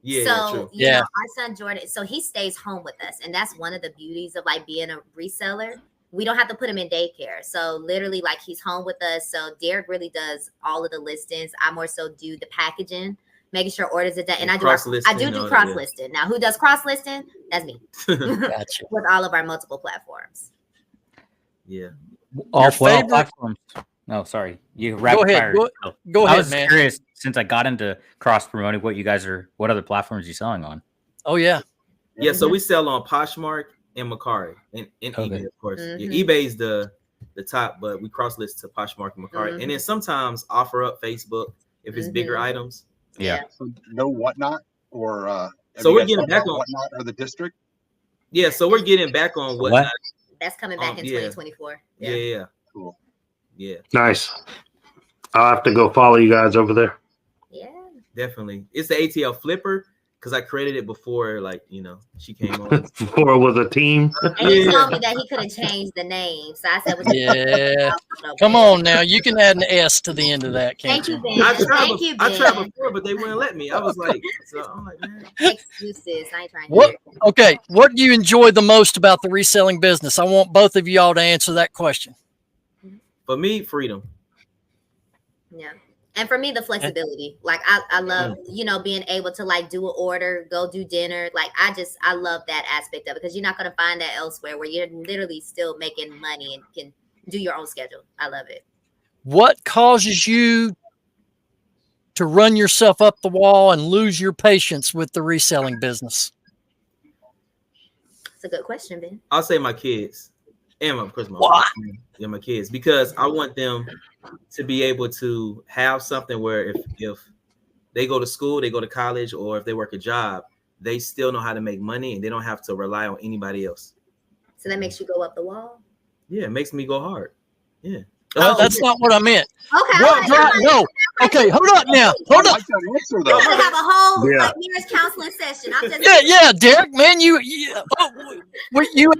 Yeah, So true. you know, our son Jordan, so he stays home with us, and that's one of the beauties of like being a reseller. We don't have to put him in daycare. So literally, like, he's home with us. So Derek really does all of the listings. I more so do the packaging, making sure orders are done, and I do cross listing. Now, who does cross listing? That's me. Gotcha. With all of our multiple platforms. Yeah. All platforms. No, sorry. You Go ahead. Go ahead, I was man. curious, since I got into cross promoting, what other platforms are you selling on? Oh yeah. Yeah, so we sell on Poshmark and Mercari and eBay, of course. Yeah, eBay's the top, but we cross list to Poshmark and Mercari. And then sometimes offer up Facebook if it's bigger items. Yeah. So no Whatnot or so we're getting back on Whatnot or the district. Yeah, so we're getting back on Whatnot. That's coming back in 2024. Yeah. Cool. Yeah. Nice. I'll have to go follow you guys over there. Yeah. Definitely. It's the ATL Flipper because I created it before, like, you know, she came on. Before it was a team. And he told me that he could have changed the name. So I said, yeah. Come on now. You can add an S to the end of that, can't you? Ben. I tried before, but they wouldn't let me. I was like, so I'm like, man. Excuses. I ain't trying to hear it. Okay. What do you enjoy the most about the reselling business? I want both of y'all to answer that question. For me, freedom. Yeah. And for me, the flexibility. Like I love, you know, being able to like do an order, go do dinner. Like I love that aspect of it because you're not going to find that elsewhere where you're literally still making money and can do your own schedule. I love it. What causes you to run yourself up the wall and lose your patience with the reselling business? It's a good question, Ben. I'll say my kids. And of course my kids, because I want them to be able to have something where if they go to school, they go to college, or if they work a job, they still know how to make money and they don't have to rely on anybody else. So that makes you go up the wall? Yeah, it makes me go hard. Yeah. That's not what I meant. Okay. No. Okay, hold on now. Hold on. We're gonna have a whole marriage counseling session. I'm just yeah, Derek, man, you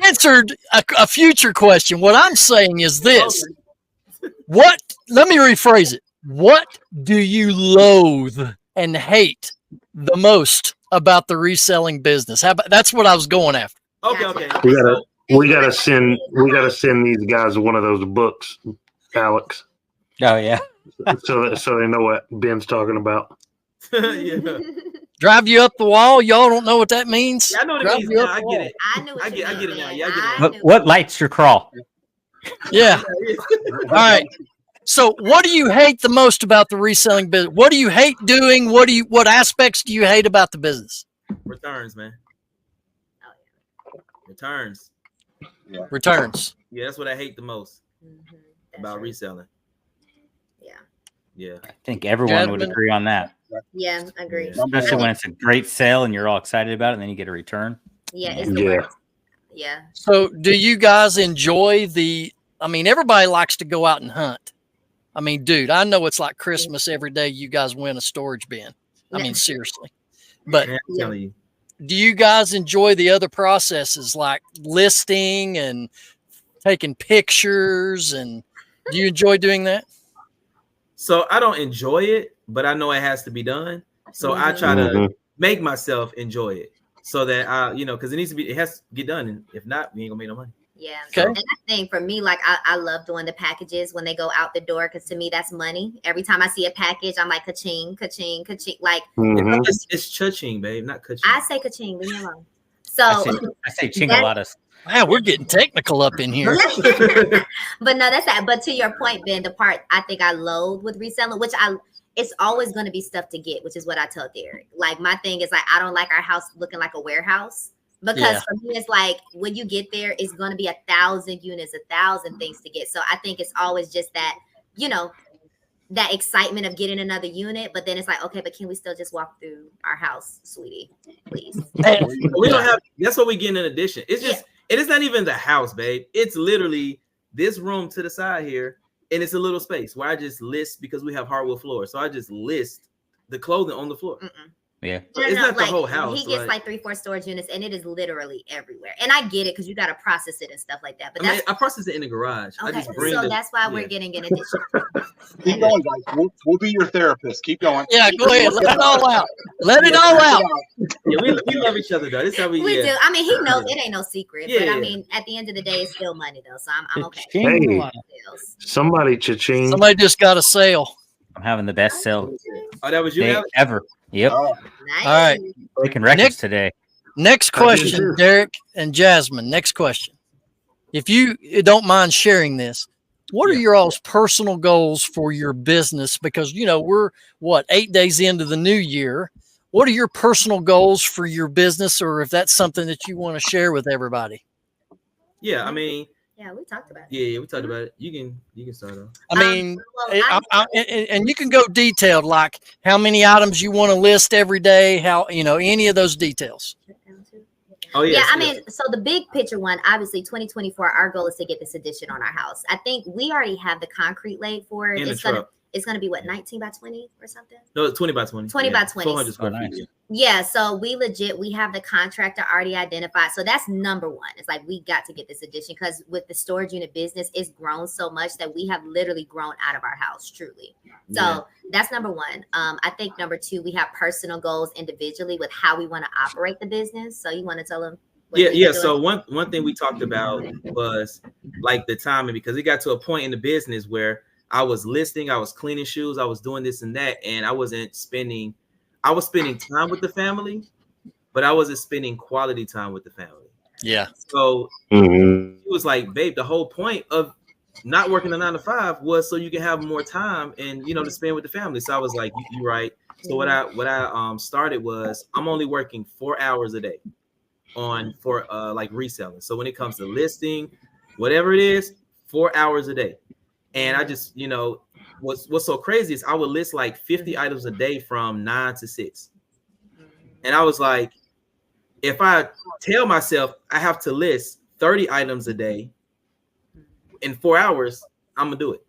answered a future question. What I'm saying is this: let me rephrase it. What do you loathe and hate the most about the reselling business? That's what I was going after. Okay. We gotta send these guys one of those books, Alex. Oh yeah. So they know what Ben's talking about. Yeah. Drive you up the wall. Y'all don't know what that means. Yeah, I know what it means. Yeah, I get it. I get it now. Yeah, I get it. What lights your crawl? Yeah. All right. So, what do you hate the most about the reselling business? What do you hate doing? What aspects do you hate about the business? Returns, man. Returns. Yeah. Returns. Yeah, that's what I hate the most about reselling. Yeah. I think everyone would agree on that. Yeah, I agree. Especially when it's a great sale and you're all excited about it, and then you get a return. Yeah, it's the worst. Yeah. So, do you guys enjoy everybody likes to go out and hunt. I mean, dude, I know it's like Christmas every day you guys win a storage bin. I mean, seriously. But do you guys enjoy the other processes like listing and taking pictures? And do you enjoy doing that? So I don't enjoy it, but I know it has to be done. So I try to make myself enjoy it so that because it has to get done. And if not, we ain't gonna make no money. Yeah. Okay. And I think for me, like I love doing the packages when they go out the door because to me that's money. Every time I see a package, I'm like ka-ching, ka-ching, ka-ching. Like it's cha-ching, babe, not ka-ching. I say ka-ching, leave me alone. So I say ching a lot of. Wow, we're getting technical up in here. But no, that's that. But to your point, Ben, the part I think I loathe with reselling, which it's always going to be stuff to get, which is what I tell Derek. Like my thing is like I don't like our house looking like a warehouse. Because for me, it's like when you get there, it's going to be 1,000 units, 1,000 things to get. So I think it's always just that, that excitement of getting another unit. But then it's like, okay, but can we still just walk through our house, sweetie, please? We don't have. That's what we get in addition. It's just, it is not even the house, babe. It's literally this room to the side here, and it's a little space where I just list because we have hardwood floor. So I just list the clothing on the floor. Yeah. It's not the whole house. He gets like 3-4 storage units, and it is literally everywhere. And I get it because you got to process it and stuff like that. But I process it in the garage. Okay, I just bring that's why we're getting an addition. Keep going, guys. We'll be your therapist. Keep going. Yeah, go ahead. Let it all out. Let it all out. Yeah, we love each other though. This is how we do. I mean, he knows it ain't no secret. Yeah, but I mean, at the end of the day, it's still money though. So I'm okay. Hey, somebody cha-ching. Somebody just got a sale. I'm having the best sale Oh, that was you, day Alex? ever. Yep. Oh, Nice. All right. Breaking records today. Next question, Derek and Jasmine. Next question. If you don't mind sharing this, what are your all's personal goals for your business? Because, you know, we're 8 days into the new year. What are your personal goals for your business, or if that's something that you want to share with everybody? Yeah, I mean, yeah, we talked about it. Yeah, we talked about it. You can start off. I mean, and you can go detailed, like how many items you want to list every day, how, you know, any of those details. Oh yeah. Yeah, I mean, so the big picture one, obviously 2024, our goal is to get this addition on our house. I think we already have the concrete laid for it. It's gonna be what, 19 by 20 or something? No, it's 20 by 20. 20 by 20. 400 square feet. Yeah, so we have the contractor already identified. So that's number one. It's like we got to get this addition because with the storage unit business, it's grown so much that we have literally grown out of our house, truly. So that's number one. I think number two, we have personal goals individually with how we want to operate the business. So you want to tell them? Yeah. So one thing we talked about was like the timing, because it got to a point in the business where I was listing, I was cleaning shoes, I was doing this and that, and I was spending time with the family, but I wasn't spending quality time with the family. Yeah. So it was like, babe, the whole point of not working a 9 to 5 was so you can have more time and, you know, to spend with the family. So I was like, you're right. So what I started was I'm only working 4 hours a day for like reselling. So when it comes to listing, whatever it is, 4 hours a day. And I just, you know, what's so crazy is I would list like 50 items a day from 9 to 6. And I was like, if I tell myself I have to list 30 items a day in 4 hours, I'm gonna do it.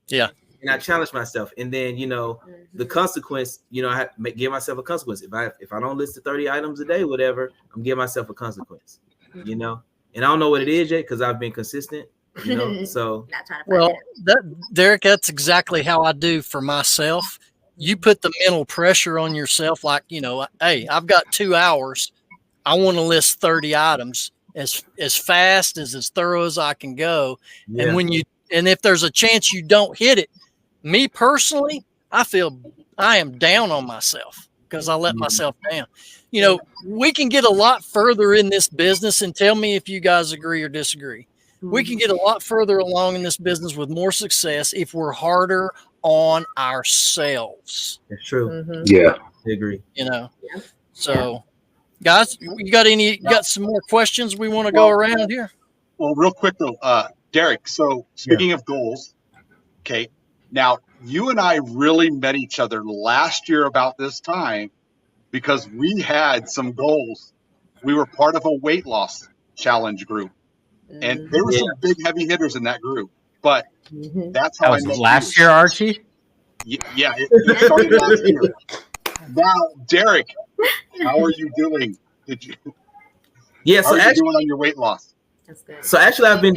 Yeah. And I challenge myself. And then, you know, the consequence, you know, I have to give myself a consequence. If I don't list the 30 items a day, whatever, I'm giving myself a consequence, you know. And I don't know what it is yet because I've been consistent. You know, so Derek, that's exactly how I do for myself. You put the mental pressure on yourself, like, you know, hey, I've got 2 hours. I want to list 30 items as fast as thorough as I can go. Yeah. And if there's a chance you don't hit it, me personally, I feel I am down on myself because I let myself down. You know, we can get a lot further in this business, and tell me if you guys agree or disagree. We can get a lot further along in this business with more success if we're harder on ourselves. That's true. Yeah, I agree. You know, so guys, you got some more questions we want to go around here? Well, real quick though, Derek. So speaking of goals, okay, now you and I really met each other last year about this time because we had some goals. We were part of a weight loss challenge group. And there were some big heavy hitters in that group, but that's how I met last year, Archie. Yeah, it started last year. Now, Derek, how are you doing? How are you doing on your weight loss? That's good. So actually, I've been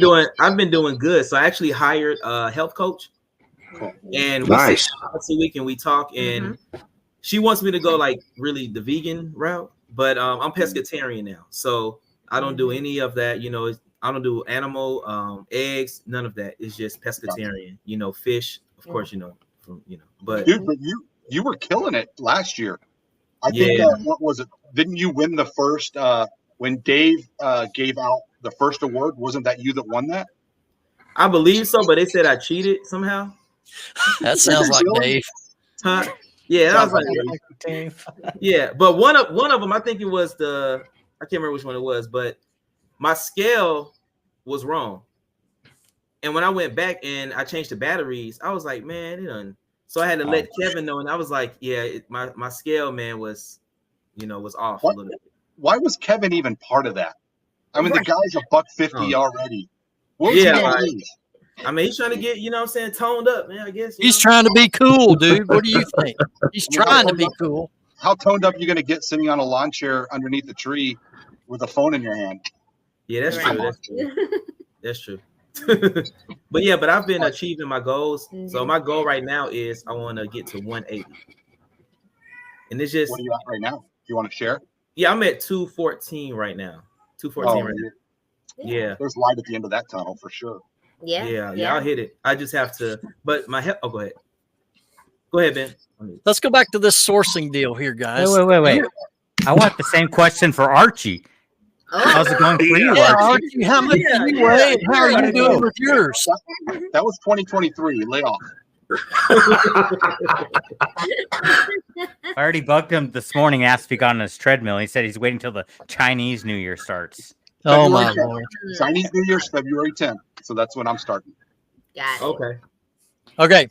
doing good. So I actually hired a health coach, and we sit once a week and we talk. And she wants me to go like really the vegan route, but I'm pescatarian now, so I don't do any of that. You know. I don't do animal, eggs, none of that. It's just pescatarian, you know, fish, of course, you know, but dude, but you were killing it last year. I think, what was it? Didn't you win the first, when Dave gave out the first award? Wasn't that you that won that? I believe so, but they said I cheated somehow. That sounds like Dave. Huh? Yeah, that was like Dave. Yeah, but one of them, I think it was I can't remember which one it was, but my scale was wrong. And when I went back and I changed the batteries, I was like, man, so I had to let Kevin know. And I was like, yeah, my scale, man, was off a little bit. Why was Kevin even part of that? I mean, the guy's $150 already. What was I mean, he's trying to get, you know what I'm saying, toned up, man, I guess. He's trying to be cool, dude. What do you think? He's trying to be cool. how toned up you going to get sitting on a lawn chair underneath the tree with a phone in your hand? Yeah, that's Right. true. That's true. That's true. But I've been achieving my goals. So my goal right now is I want to get to 180. And it's just, what are you at right now? Do you want to share? Yeah, I'm at 214 right now. 214 right now. Yeah. There's light at the end of that tunnel for sure. Yeah, I'll hit it. I just have to, but my help. Oh, go ahead. Go ahead, Ben. Let's go back to this sourcing deal here, guys. Wait. I want the same question for Archie. How's it going for you, Archie? How much do you weigh? And how are you doing with yours? That was 2023 layoff. I already bugged him this morning, asked if he got on his treadmill. He said he's waiting until the Chinese New Year starts. Oh, my Lord. Chinese New Year's February 10th. So that's when I'm starting. Got it. Okay.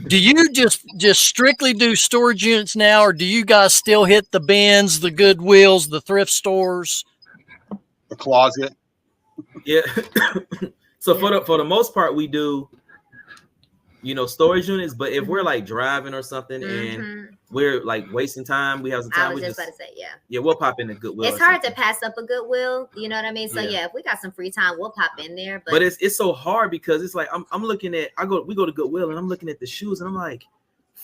Do you just strictly do storage units now, or do you guys still hit the bins, the Goodwills, the thrift stores? The closet. Yeah. So for the most part, we do, storage units. But if we're like driving or something and we're like wasting time, we have some time. I was just about to say, we'll pop in the Goodwill. It's hard to pass up a Goodwill. You know what I mean? So if we got some free time, we'll pop in there. But it's so hard because it's like I'm looking at we go to Goodwill and I'm looking at the shoes and I'm like,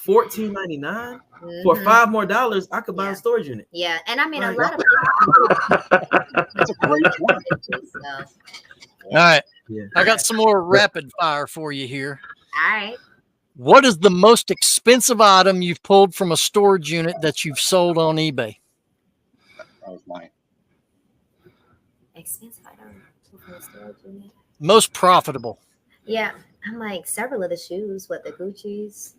$14.99 for $5 more. I could buy a storage unit. Yeah, and I mean a lot of that's a great point. All right. Yeah. I got some more rapid fire for you here. All right. What is the most expensive item you've pulled from a storage unit that you've sold on eBay? That was mine. Expensive item from a storage unit. Most profitable. Yeah, I'm like several of the shoes. The Gucci's.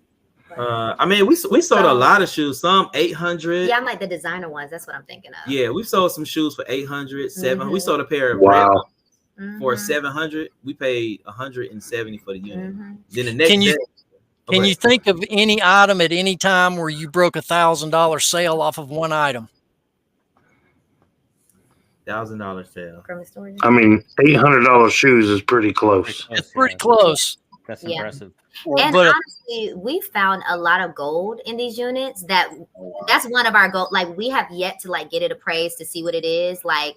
I mean, we sold a lot of shoes. Some 800. Yeah, I'm like the designer ones. That's what I'm thinking of. Yeah, we sold some shoes for 800, 700. We sold a pair of for 700. We paid 170 for the unit. Then the next day. Can you think of any item at any time where you broke $1,000 sale off of one item? $1,000 sale. From a storage. I mean, $800 shoes is pretty close. It's pretty close. That's impressive. And honestly, we found a lot of gold in these units. That's one of our gold. Like, we have yet to get it appraised to see what it is. Like,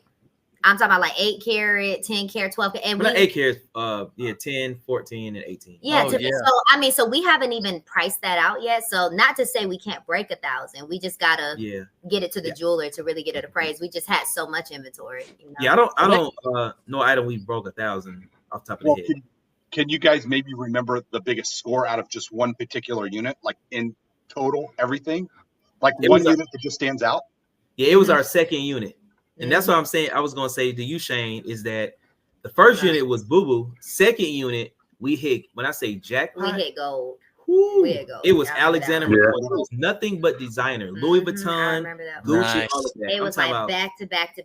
I'm talking about 8 karat, 10 karat, 12 karat. And 8 carats, 10, 14, and 18. Yeah. So we haven't even priced that out yet. So not to say we can't break 1,000. We just gotta get it to the jeweler to really get it appraised. We just had so much inventory. Yeah, I don't know item we broke 1,000 off the top of the head. Can you guys maybe remember the biggest score out of just one particular unit, like in total, everything? Like one unit that just stands out? Yeah, it was our second unit. And that's what I'm saying. I was going to say to you, Shane, is that the first unit was boo-boo. Second unit, we hit, when I say jackpot. We hit gold. It was Alexander. It was nothing but designer. Louis Vuitton, Gucci, all of that. It was like back to back.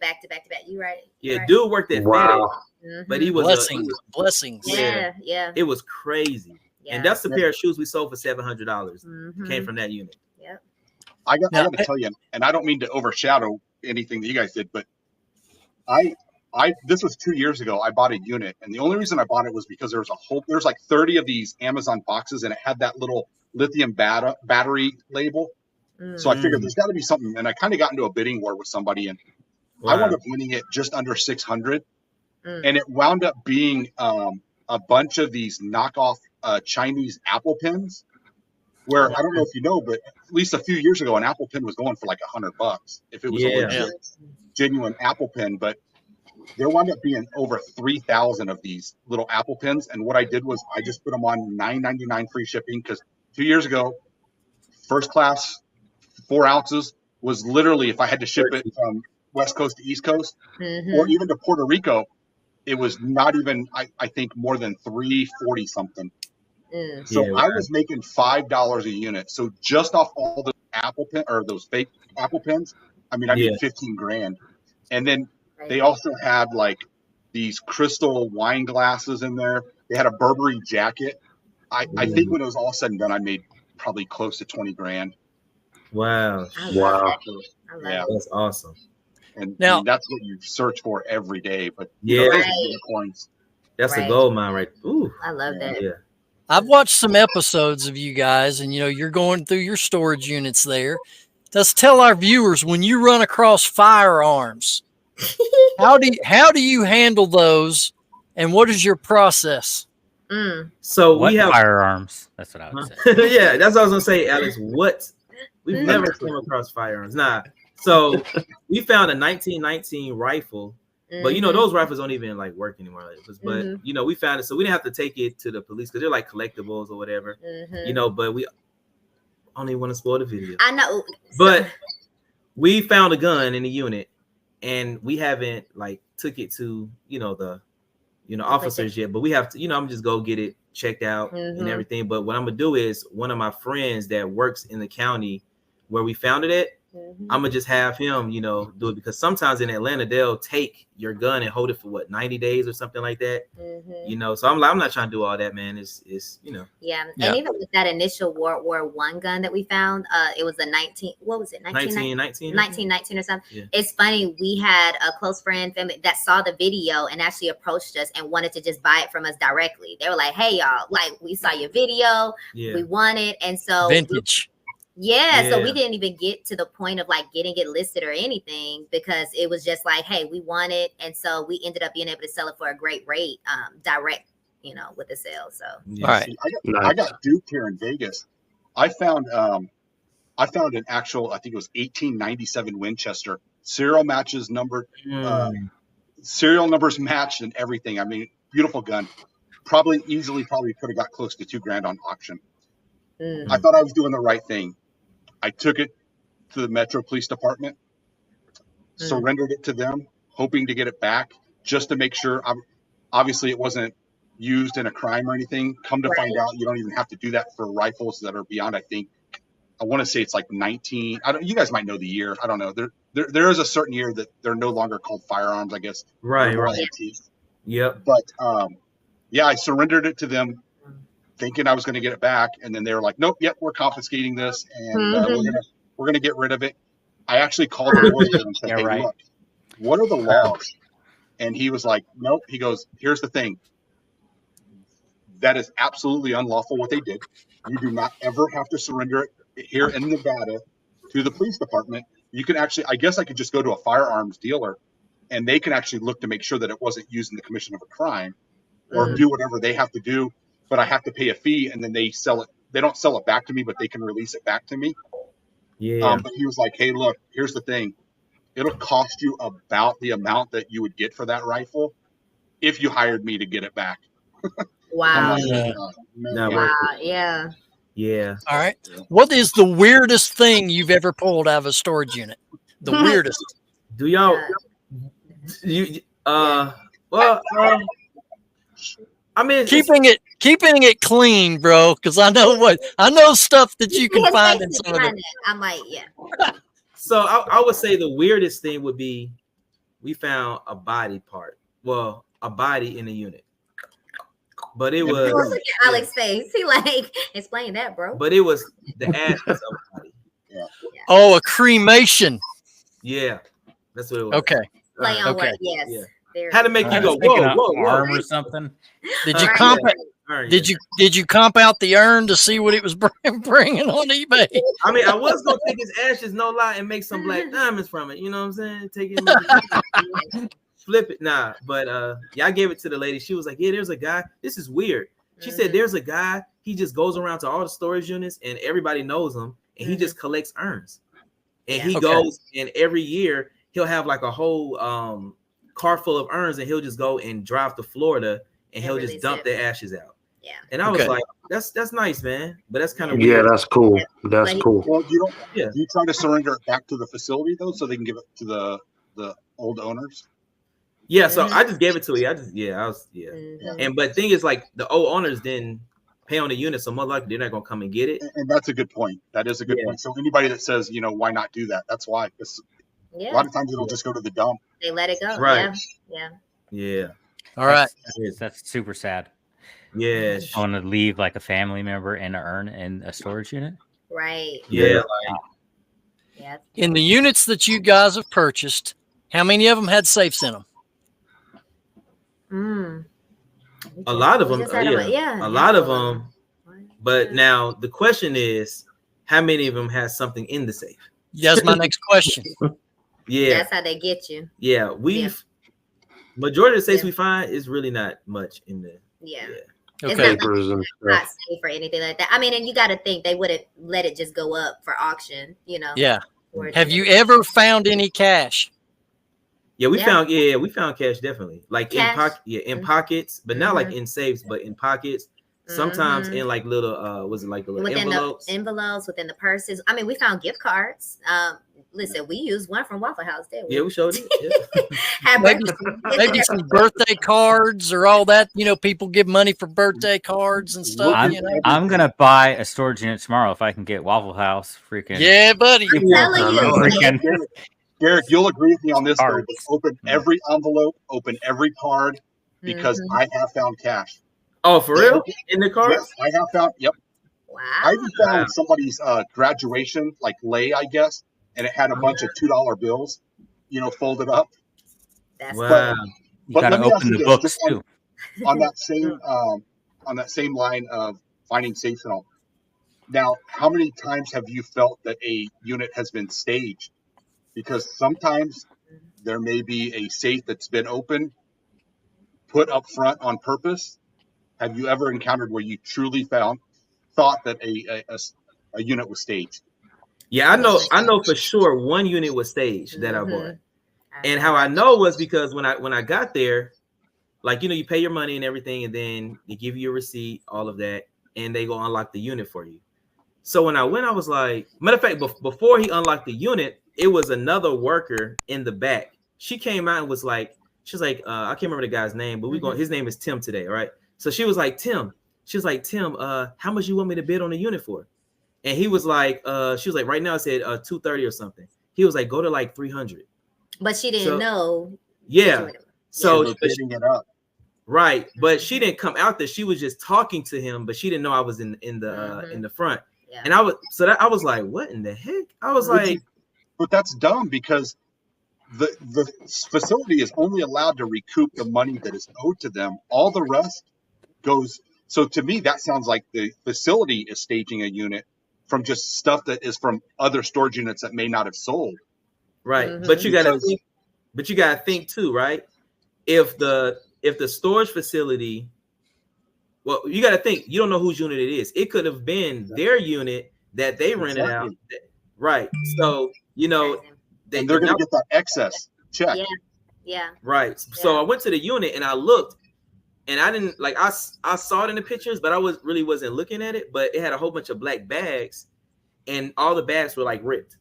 You right? Yeah, dude worked at FedEx, but he was blessings. Yeah. It was crazy. Yeah. And that's the pair of shoes we sold for $700. Came from that unit. Yep. I got to tell you, and I don't mean to overshadow anything that you guys did, but this was 2 years ago. I bought a unit, and the only reason I bought it was because there's like 30 of these Amazon boxes, and it had that little lithium battery label. So I figured there's got to be something, and I kind of got into a bidding war with somebody, and I wound up winning it just under 600, and it wound up being a bunch of these knockoff Chinese Apple pens. Where I don't know if you know, but at least a few years ago, an Apple pen was going for like $100 if it was a legit, genuine Apple pen. But there wound up being over 3,000 of these little Apple pens. And what I did was I just put them on $9.99 free shipping, because 2 years ago, first class 4 ounces was literally, if I had to ship it from West Coast to East Coast or even to Puerto Rico, it was not even, I think, more than $3.40 something. So I was making $5 a unit. So just off all the Apple pen or those fake Apple pens, I made 15 grand. And then they also had like these crystal wine glasses in there. They had a Burberry jacket. I think when it was all said and done, I made probably close to 20 grand. Wow. That's awesome. And now that's what you search for every day. But unicorns. That's a gold mine, right? Ooh, I love that. Yeah. I've watched some episodes of you guys, and you're going through your storage units there, let's tell our viewers, when you run across firearms, how do you handle those, and what is your process? So what we have firearms? That's what I would say. Yeah, that's what I was gonna say, Alex. We've never come across firearms. Nah. So we found a 1919 rifle, but you know those rifles don't even like work anymore. But you know we found it, so we didn't have to take it to the police because they're like collectibles or whatever. You know, but we only want to spoil the video. I know, but we found a gun in the unit, and we haven't like took it to the officers yet. But we have to. I'm just go get it checked out and everything. But what I'm gonna do is one of my friends that works in the county where we found it at. I'm gonna just have him, do it because sometimes in Atlanta they'll take your gun and hold it for 90 days or something like that. So I'm not trying to do all that, man. It's yeah. And even with that initial World War I gun that we found, it was a 1919 or something. Yeah. It's funny, we had a close friend family that saw the video and actually approached us and wanted to just buy it from us directly. They were like, "Hey y'all, like we saw your video, we want it," and so vintage. So we didn't even get to the point of like getting it listed or anything because it was just like, hey, we want it. And so we ended up being able to sell it for a great rate, direct, with the sale. So all right. I got duped here in Vegas. I found an actual, I think it was 1897 Winchester. Serial matches numbered, serial numbers matched and everything. I mean, beautiful gun. Probably could have got close to $2,000 on auction. I thought I was doing the right thing. I took it to the Metro Police Department, surrendered it to them, hoping to get it back just to make sure. Obviously, it wasn't used in a crime or anything. Come to find out, you don't even have to do that for rifles that are beyond, I want to say it's like 19. You guys might know the year. I don't know. There is a certain year that they're no longer called firearms, I guess. Right. Yep. But I surrendered it to them, thinking I was going to get it back, and then they were like, "Nope, we're confiscating this, and we're gonna get rid of it." I actually called the lawyer and said, "Hey, look, what are the laws?" And he was like, "Nope." He goes, "Here's the thing. That is absolutely unlawful what they did. You do not ever have to surrender it here in Nevada to the police department. You can actually, I guess, I could just go to a firearms dealer, and they can actually look to make sure that it wasn't used in the commission of a crime, or do whatever they have to do." But I have to pay a fee, and then they sell it. They don't sell it back to me, but they can release it back to me. Yeah. But he was like, "Hey, look, here's the thing. It'll cost you about the amount that you would get for that rifle if you hired me to get it back." Wow. Wow. Yeah. Yeah. All right. What is the weirdest thing you've ever pulled out of a storage unit? The weirdest. Do y'all? I mean, keeping it clean, bro, because I know stuff that you can find in some of it. I'm like, So I would say the weirdest thing would be we found a body part. Well, a body in a unit. But it was look at Alex's face. He like explain that, bro. But it was the ashes of a body. Oh, a cremation. Yeah. That's what it was. Okay. Play on what? Yes. Yeah. How to make you go whoa arm or something? Did you comp it? Did you comp out the urn to see what it was bringing on eBay? I mean, I was gonna take his ashes, no lie, and make some black diamonds from it. You know what I'm saying? Take it, flip it. Nah, but I gave it to the lady. She was like, "Yeah, there's a guy. This is weird." She said, "There's a guy. He just goes around to all the storage units, and everybody knows him, and he just collects urns. And he goes, and every year he'll have like a whole car full of urns, and he'll just go and drive to Florida, and he'll just dump their ashes out." Yeah. And I was like, that's nice, man. But that's kind of weird. Yeah, that's cool. That's cool. Well, do you try to surrender it back to the facility though, so they can give it to the old owners? Yeah, so I just gave it to her. And but thing is, like, the old owners didn't pay on the unit, so more likely they're not gonna come and get it. And that's a good point. That is a good point. So anybody that says, why not do that? That's why. A lot of times it'll just go to the dump. They let it go. Right. Yeah. All right. That's super sad. Yeah. I want to leave like a family member in an urn in a storage unit. Right. Yeah. Yeah. In the units that you guys have purchased, how many of them had safes in them? A lot of them. A lot of them. But now the question is, how many of them has something in the safe? That's my next question. Yeah, that's how they get you. Yeah, majority of the states we find is really not much in there. Yeah. Okay. It's not Papers and not stuff. safe or anything like that. I mean, and you got to think they wouldn't let it just go up for auction, you know. Yeah. Or- Have you ever found any cash? Yeah, we found cash definitely. Like Cash? in pocket, in pockets, but not like in safes, but in pockets. Sometimes in like little was it like the little within envelopes? the envelopes, within the purses. I mean, we found gift cards. Listen, we used one from Waffle House, didn't we? Yeah, we showed it. Yeah. Had Maybe some birthday cards or all that. You know, people give money for birthday cards and stuff. I'm gonna buy a storage unit tomorrow if I can get Waffle House. Freaking yeah, buddy. I'm telling you. Derek, you'll agree with me on this. Though, Cards. open every envelope, open every card, because I have found cash. Oh, for real? In the cards? Yes, I have found. Yep. Wow. I even found somebody's graduation like lei, I guess, and it had a bunch of $2 bills, folded up. That's Wow. you But gotta let me ask open you the this, books just too. on that same line of finding safes and all. Now, how many times have you felt that a unit has been staged? Because sometimes there may be a safe that's been open, put up front on purpose. Have you ever encountered where you truly thought that a unit was staged? Yeah, I know for sure one unit was staged that I bought. And how I know was because when I got there, like, you pay your money and everything, and then they give you a receipt, all of that, and they go unlock the unit for you. So when I went, I was like, matter of fact, before he unlocked the unit, it was another worker in the back. She came out and was like, she's like, I can't remember the guy's name, but his name is Tim today, all right? So she was like, Tim, how much you want me to bid on the unit for? And he was like, she was like, right now it said 230 or something. He was like, go to like 300. But she didn't know. Yeah. So they're bidding it up. Right, but she didn't come out there. She was just talking to him, but she didn't know I was in the front. Yeah. And I was like, what in the heck? I was like, but that's dumb because the facility is only allowed to recoup the money that is owed to them. All the rest goes. So to me, that sounds like the facility is staging a unit from just stuff that is from other storage units that may not have sold. Right, but you gotta think too, right? If the storage facility, well, you got to think, you don't know whose unit it is. It could have been their unit that they rented out. Right. So, and they're going to get that excess check. Yeah. Right. So I went to the unit and I looked, and I didn't I saw it in the pictures, but I wasn't looking at it, but it had a whole bunch of black bags and all the bags were like ripped.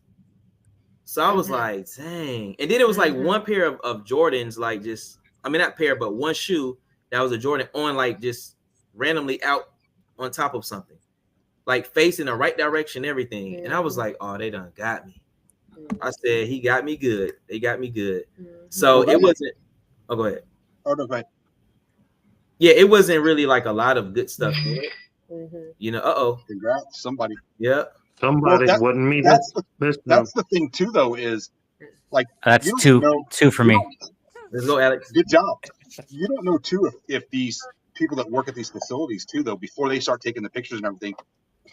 So I was like, dang. And then it was like one pair of Jordans, like just, I mean, not pair, but one shoe that was a Jordan on like just randomly out on top of something, like facing the right direction, everything. And I was like, oh, they done got me. I said, he got me good. They got me good. So it wasn't, go ahead. Oh, no, go ahead. Yeah, it wasn't really like a lot of good stuff. Congrats, somebody. Yeah. Somebody wouldn't mean that's the thing too, though, is like that's two for me. Let's go, Alex. Good job. You don't know too if these people that work at these facilities too, though, before they start taking the pictures and everything,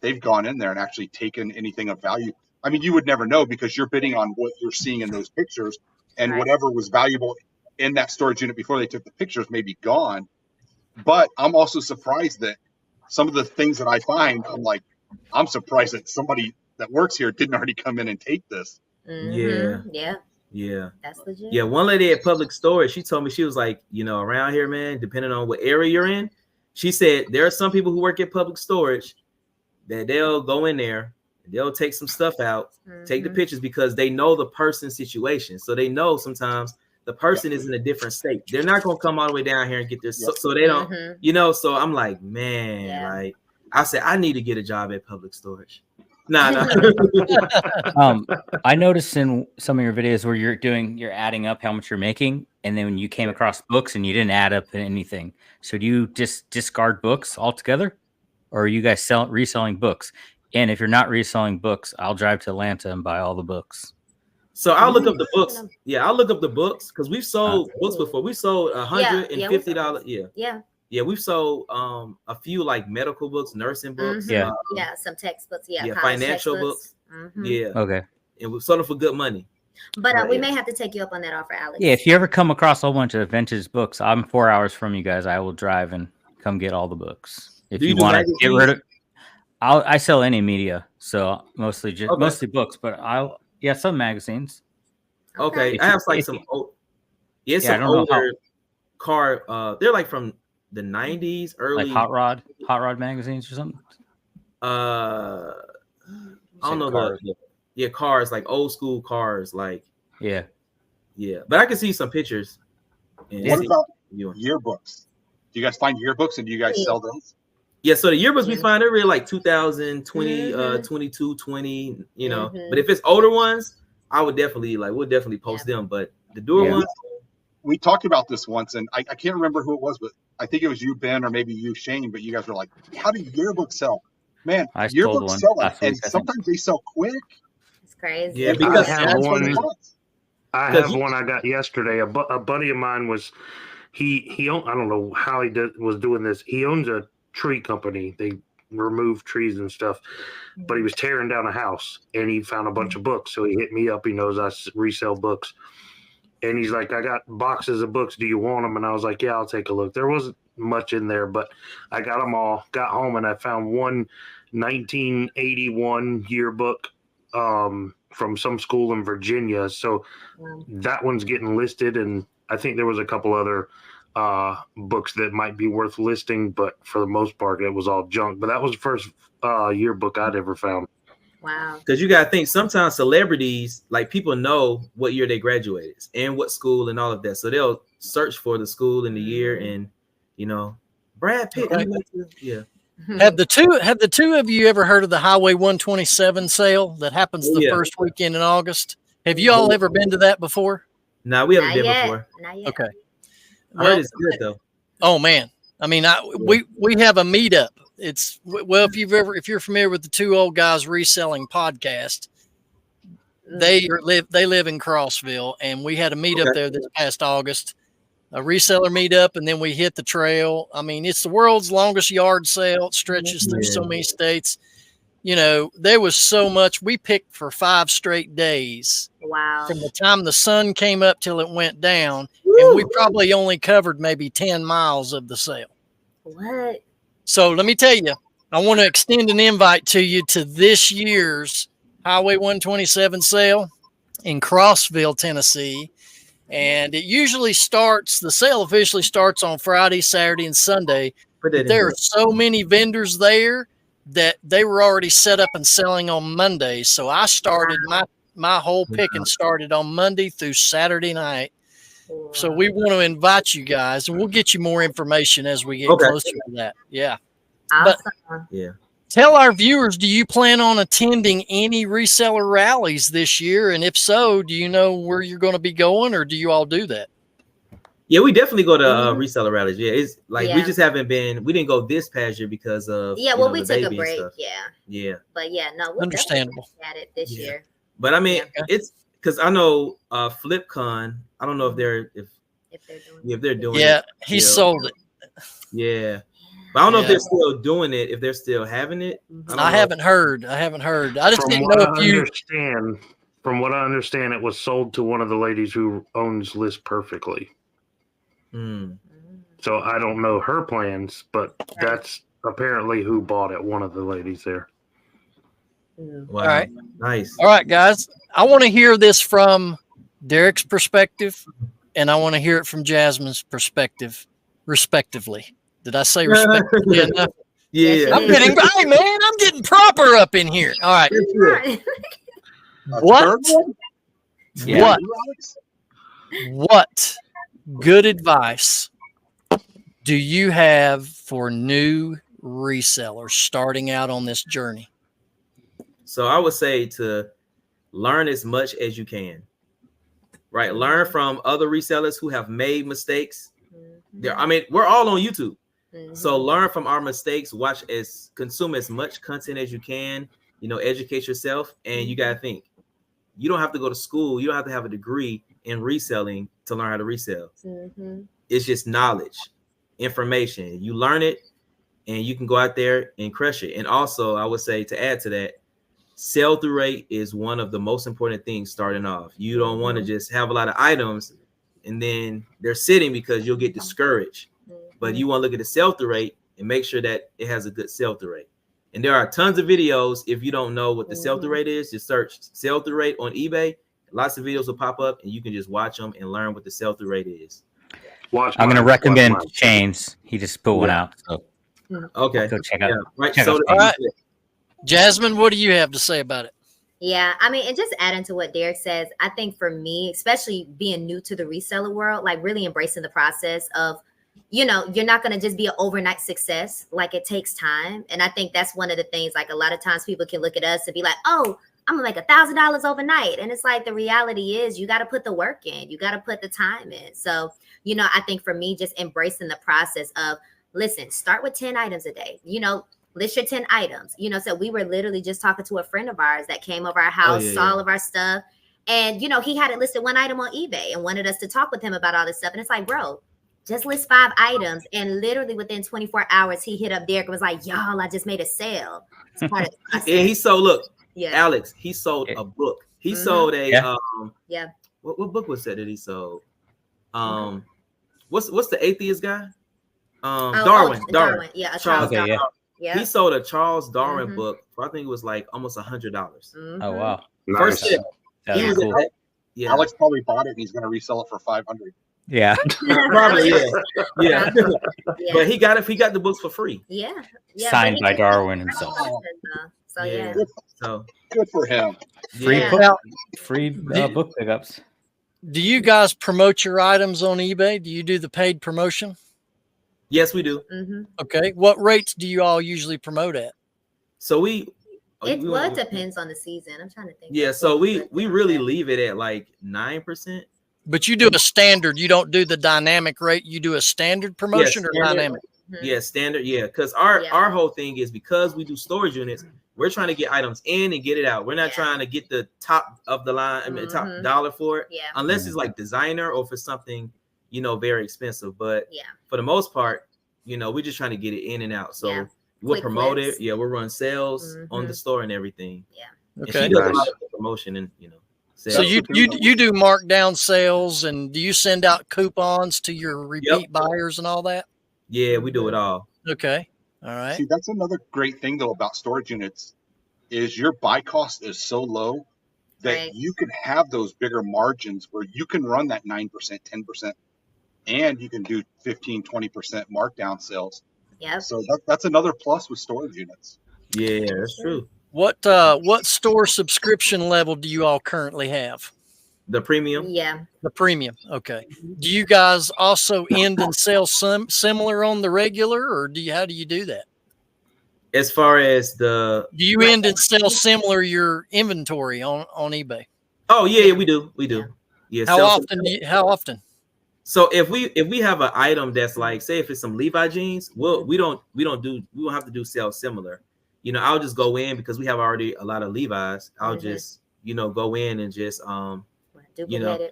they've gone in there and actually taken anything of value. I mean, you would never know because you're bidding on what you're seeing in those pictures, and whatever was valuable in that storage unit before they took the pictures may be gone. But I'm also surprised that some of the things that I find, I'm surprised that somebody that works here didn't already come in and take this. Yeah. That's legit. Yeah, one lady at Public Storage, she told me, she was like, around here, man, depending on what area you're in, she said there are some people who work at Public Storage that they'll go in there, they'll take some stuff out, take the pictures because they know the person's situation. So they know sometimes the person is in a different state. They're not going to come all the way down here and get this. So they don't, so I'm like, man, like I said, I need to get a job at Public Storage. Nah. I noticed in some of your videos where you're adding up how much you're making, and then when you came across books and you didn't add up anything. So do you just discard books altogether, or are you guys reselling books? And if you're not reselling books, I'll drive to Atlanta and buy all the books. So I'll look up the books. Yeah, I'll look up the books because we've sold books before. We sold $150. Yeah, we've sold a few like medical books, nursing books. Some textbooks. Financial books. Mm-hmm. Yeah. Okay. and we sold them for good money. But we may have to take you up on that offer, Alex. Yeah, if you ever come across a whole bunch of vintage books, I'm 4 hours from you guys. I will drive and come get all the books. If you want to get rid of, I sell any media, so mostly books, but some magazines. Okay, I have like some older car. They're like from the 90s, early like hot rod magazines or something. I don't know cars. Cars, like old school cars, like yeah. But I can see some pictures. What about yearbooks? Do you guys find yearbooks and do you guys sell those? Yeah, so the yearbooks we find, they're really like 2020, 22, 20, you know. But if it's older ones, we'll definitely post them. But the newer ones, we talked about this once, and I can't remember who it was, but I think it was you, Ben, or maybe you, Shane. But you guys were like, "How do yearbooks sell?" Man, yearbooks sell, and sometimes they sell quick. It's crazy. Yeah, because I have one I got yesterday. A buddy of mine was he owned, I don't know how he was doing this. He owns a tree company. They remove trees and stuff, but he was tearing down a house and he found a bunch of books. So he hit me up. He knows I resell books. And he's like, I got boxes of books. Do you want them? And I was like, yeah, I'll take a look. There wasn't much in there, but I got them all, got home, and I found one 1981 yearbook from some school in Virginia. So that one's getting listed. And I think there was a couple other books that might be worth listing, but for the most part, it was all junk. But that was the first yearbook I'd ever found. Wow. Because you got to think, sometimes celebrities, like, people know what year they graduated and what school and all of that. So they'll search for the school and the year, and, you know, Brad Pitt. Okay. Have the two of you ever heard of the Highway 127 sale that happens the first weekend in August? Have you all ever been to that before? No, we haven't been before. Not yet. Okay. I heard it's good though. Oh man. I mean, we have a meetup. It's if you're familiar with the Two Old Guys Reselling podcast, they live in Crossville, and we had a meetup there this past August, a reseller meetup, and then we hit the trail. I mean, it's the world's longest yard sale. It stretches through so many states. You know, there was so much. We picked for 5 straight days. Wow. From the time the sun came up till it went down. Woo! And we probably only covered maybe 10 miles of the sale. What? So let me tell you, I want to extend an invite to you to this year's Highway 127 sale in Crossville, Tennessee. And it usually the sale officially starts on Friday, Saturday, and Sunday. But there are so many vendors there that they were already set up and selling on Monday. So I started my whole picking started on Monday through Saturday night. So we want to invite you guys, and we'll get you more information as we get closer to that. Yeah. Awesome. But tell our viewers, do you plan on attending any reseller rallies this year? And if so, do you know where you're going to be going, or do you all do that? Yeah, we definitely go to reseller rallies. Yeah, it's like we just haven't been. We didn't go this past year because of we took a break. Yeah. But we'll understandable at it this year. But I mean, it's because I know FlipCon. I don't know if they're doing it. Yeah, he sold it. Yeah. But I don't know if they're still doing it, if they're still having it. I haven't heard. I just didn't know if you. From what I understand, it was sold to one of the ladies who owns List Perfectly. So I don't know her plans, but that's apparently who bought it. One of the ladies there. Wow. All right. Nice. All right, guys. I want to hear this from Derek's perspective, and I want to hear it from Jasmine's perspective, respectively. Did I say respectively enough? Yeah. I'm getting proper up in here. All right. What good advice do you have for new resellers starting out on this journey? So I would say to learn as much as you can, right? Learn from other resellers who have made mistakes. We're all on YouTube. So learn from our mistakes, consume as much content as you can, educate yourself. And you got to think, you don't have to go to school. You don't have to have a degree in reselling to learn how to resell. It's just knowledge, information. You learn it and you can go out there and crush it. And also I would say, to add to that, sell-through rate is one of the most important things starting off. You don't want to just have a lot of items and then they're sitting because you'll get discouraged. But you want to look at the sell-through rate and make sure that it has a good sell-through rate. And there are tons of videos. If you don't know what the sell-through rate is, just search sell-through rate on eBay. Lots of videos will pop up and you can just watch them and learn what the sell-through rate is. I'm going to recommend Chains. He just put one out. So okay. Go check out. Yeah. Right. Check So out right. Jasmine, what do you have to say about it? Yeah, I mean, and just adding to what Derek says, I think for me, especially being new to the reseller world, like really embracing the process of, you know, you're not going to just be an overnight success. Like it takes time. And I think that's one of the things, like a lot of times people can look at us and be like, oh, I'm gonna make $1,000 overnight. And it's like, the reality is you got to put the work in, you got to put the time in. So, you know, I think for me, just embracing the process of, listen, start with 10 items a day, you know, list your 10 items, you know. So we were literally just talking to a friend of ours that came over our house, saw all of our stuff. And, you know, he had it listed one item on eBay and wanted us to talk with him about all this stuff. And it's like, bro, just list 5 items. And literally within 24 hours, he hit up Derek and was like, y'all, I just made a sale. It's part of the process. And he sold, look, yeah, Alex, he sold a book. He sold a what book was that he sold? What's the atheist guy? Darwin. Yeah, Charles Darwin. Yeah. He sold a Charles Darwin book for, I think it was like almost $100. Oh wow. First tip. Cool. Alex probably bought it and he's going to resell it for $500. Yeah. Probably, yeah. But he got the books for free. Yeah. Signed by Darwin himself. So yeah. So good for him. Free book pickups. Do you guys promote your items on eBay? Do you do the paid promotion? Yes, we do. Okay. What rates do you all usually promote at? So it depends on the season. I'm trying to think. Yeah, so we really leave it at like 9%. But you do a standard. You don't do the dynamic rate. You do a standard promotion or dynamic? Yeah, standard. Yeah, because our whole thing is, because we do storage units, we're trying to get items in and get it out. We're not trying to get the top of the line, I mean, top dollar for it, unless it's like designer or for something, you know, very expensive. But for the most part, you know, we're just trying to get it in and out. So we'll promote it. Yeah, we'll run sales on the store and everything. Yeah. Okay. And she does a lot of promotion and, you know. So you do markdown sales, and do you send out coupons to your repeat buyers and all that? Yeah, we do it all. Okay. All right. See, that's another great thing though about storage units is your buy cost is so low that you can have those bigger margins where you can run that 9%, 10%, and you can do 15, 20% markdown sales. Yeah. So that's another plus with storage units. Yeah, that's true. What store subscription level do you all currently have? The premium. Yeah. The premium. Okay. Do you guys also end and sell similar on the regular, or how do you do that? As far as do you end and sell similar your inventory on eBay? Oh yeah, we do. Yeah. How often? So if we have an item that's like, say if it's some Levi jeans, we don't have to do sell similar. You know, I'll just go in because we have already a lot of Levi's. I'll just, you know, go in and just you know,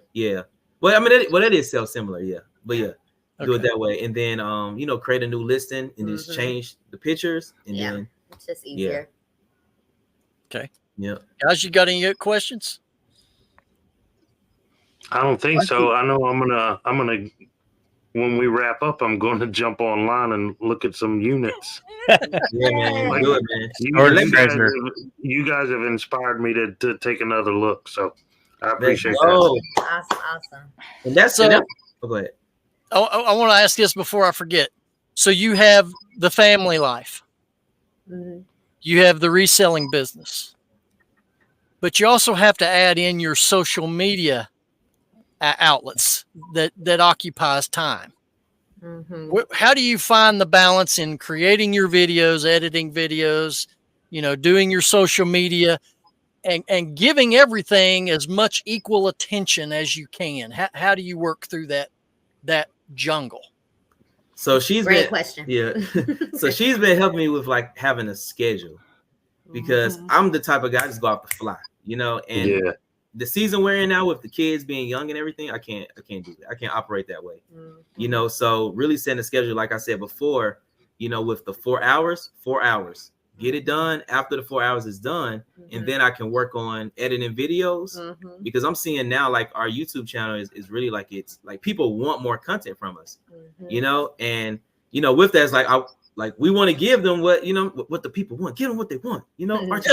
well, I mean, that is sell similar, but do it that way, and then you know, create a new listing and just change the pictures, and then it's just easier. Okay. Yeah. Guys, you got any questions? I don't think so. I know I'm gonna when we wrap up, I'm going to jump online and look at some units. Yeah, man. Like, do it, man. You guys have inspired me to take another look, so I appreciate that. Awesome. And that's so. Go ahead. I want to ask this before I forget. So you have the family life. You have the reselling business. But you also have to add in your social media outlets that occupies time. How do you find the balance in creating your videos, editing videos, you know, doing your social media, and giving everything as much equal attention as you can? How do you work through that jungle? So she's great question. Yeah. So she's been helping me with like having a schedule, because I'm the type of guy just go off the fly, you know, and the season we're in now with the kids being young and everything, I can't do that. I can't operate that way. You know, so really setting a schedule, like I said before, you know, with the 4 hours, get it done after the 4 hours is done, and then I can work on editing videos, because I'm seeing now like our YouTube channel is really like, it's like people want more content from us, you know, and you know, with that, it's like like we want to give them what, you know, what the people want, give them what they want, you know. Archie,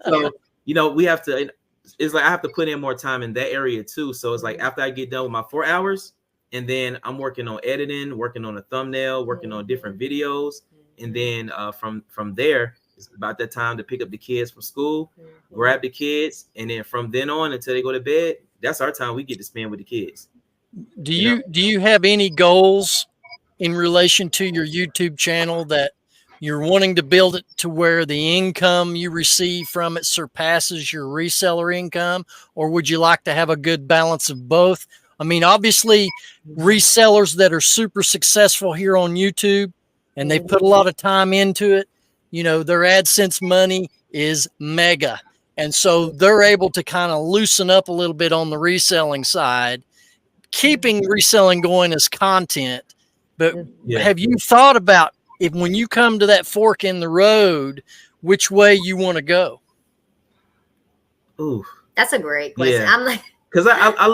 so you know, we have to, it's like I have to put in more time in that area too. So it's like after I get done with my 4 hours, and then I'm working on editing, working on a thumbnail, working on different videos. And then from there, it's about that time to pick up the kids from school, grab the kids. And then from then on until they go to bed, that's our time we get to spend with the kids. Do you have any goals in relation to your YouTube channel that you're wanting to build it to where the income you receive from it surpasses your reseller income? Or would you like to have a good balance of both? I mean, obviously, resellers that are super successful here on YouTube and they put a lot of time into it, you know, their AdSense money is mega. And so they're able to kind of loosen up a little bit on the reselling side, keeping reselling going as content. But have you thought about, if when you come to that fork in the road, which way you want to go? Ooh, that's a great question. Yeah. I'm like, because I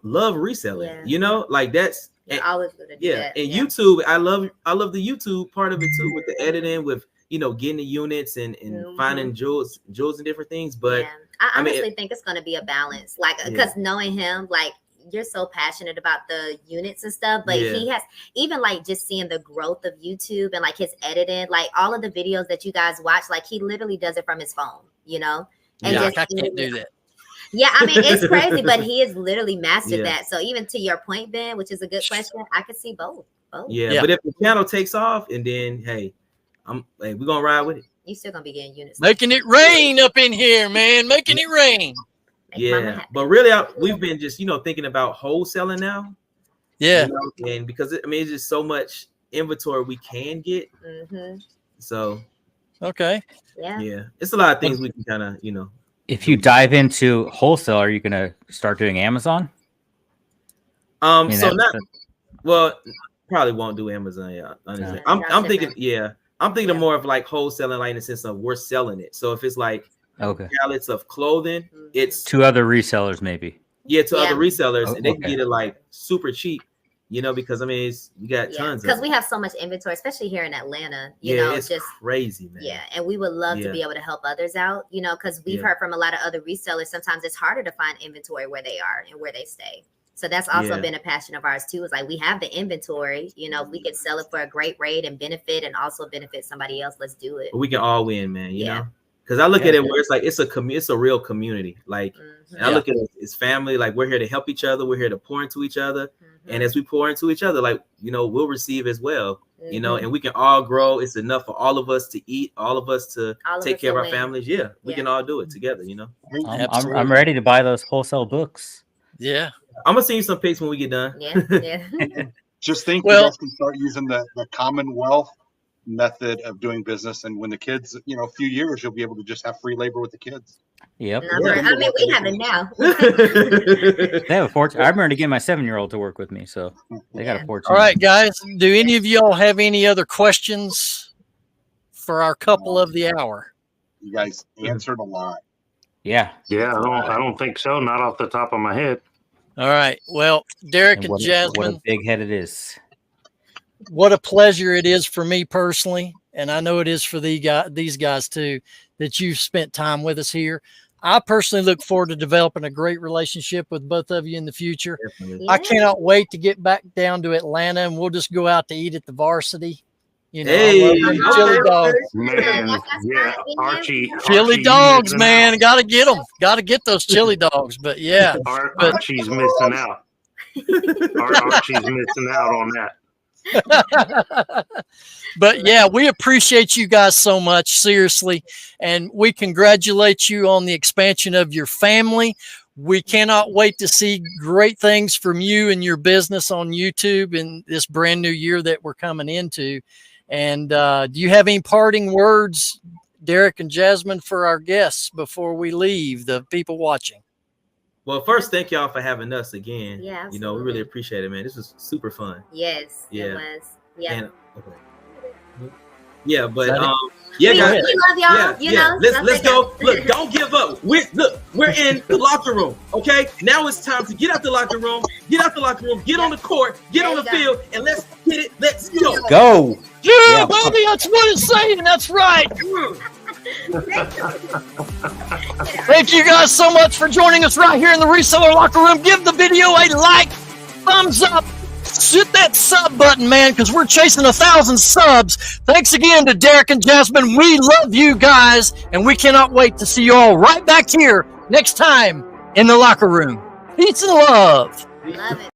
love reselling. You know, like that's always gonna do that. And YouTube, I love the YouTube part of it too, with the editing, with you know, getting the units and finding jewels and different things. But I honestly think it's gonna be a balance, like because knowing him, like, you're so passionate about the units and stuff, but he has, even like just seeing the growth of YouTube and like his editing, like all of the videos that you guys watch, like he literally does it from his phone, you know. And I can't do that. Yeah, I mean, it's crazy, but he has literally mastered that. So even to your point, Ben, which is a good question, I could see both. Yeah, but if the channel takes off, and then hey, we're gonna ride with it. You still gonna be getting units. Making it rain up in here, man. Making it rain. But really, we've been just, you know, thinking about wholesaling now. Yeah, you know? And because it's just so much inventory we can get. So yeah, it's a lot of things we can kind of, you know. If you dive into wholesale, are you gonna start doing Amazon? Well, probably won't do Amazon. Yeah, honestly. I'm thinking. Yeah, I'm thinking more of like wholesaling, like in the sense of we're selling it. So if it's like pallets of clothing, it's to other resellers, maybe. Yeah, to other resellers, and they can get it like super cheap. You know, because I mean, we got tons. Because we have so much inventory, especially here in Atlanta. You know, it's just crazy, man. Yeah, and we would love to be able to help others out. You know, because we've heard from a lot of other resellers. Sometimes it's harder to find inventory where they are and where they stay. So that's also been a passion of ours too. Is like, we have the inventory. You know, we could sell it for a great rate and benefit, and also benefit somebody else. Let's do it. We can all win, man. You know. Because I look at it where it's like it's a real community. Like, and I look at it as family. Like, we're here to help each other. We're here to pour into each other. And as we pour into each other, like, you know, we'll receive as well. You know, and we can all grow. It's enough for all of us to eat, all of us to take care of our families. Yeah, we can all do it together. You know. I'm ready to buy those wholesale books. Yeah, I'm gonna send you some pics when we get done. Yeah. Just think, you guys can start using the Commonwealth method of doing business, and when the kids, you know, a few years, you'll be able to just have free labor with the kids. Yep. I mean, we have it now. They have a fortune. I'm ready to get my 7-year-old to work with me, so they got a fortune. All right, guys. Do any of y'all have any other questions for our couple of the hour? You guys answered a lot. Yeah, I don't think so. Not off the top of my head. All right. Well, Derek and Jasmine, what a big head it is. What a pleasure it is for me personally, and I know it is for these guys too, that you've spent time with us here. I personally look forward to developing a great relationship with both of you in the future. I cannot wait to get back down to Atlanta, and we'll just go out to eat at the Varsity. You know, chili dogs. Man, Archie. Chili dogs, man. Got to get them. Got to get those chili dogs. But yeah. Archie's missing out. Archie's missing out on that. But yeah, we appreciate you guys so much, seriously, and we congratulate you on the expansion of your family. We cannot wait to see great things from you and your business on YouTube in this brand new year that we're coming into. And do you have any parting words, Derek and Jasmine, for our guests before we leave, the people watching? Well, first, thank y'all for having us again. Yeah, absolutely. You know, we really appreciate it, man. This was super fun. Yes, it was. Yeah. Yeah, but we guys, love y'all. You know, let's go. Look, don't give up. We're in the locker room. Okay, now it's time to get out the locker room. Get on the court. Get on the field, and let's get it. Let's go. Go. Yeah, Bobby, that's what it's saying. That's right. Thank you guys so much for joining us right here in the Reseller Locker Room. Give the video a like, thumbs up, hit that sub button, man, because we're chasing 1,000 subs. Thanks again to Derek and Jasmine. We love you guys, and we cannot wait to see you all right back here next time in the locker room. Peace and love. Love it.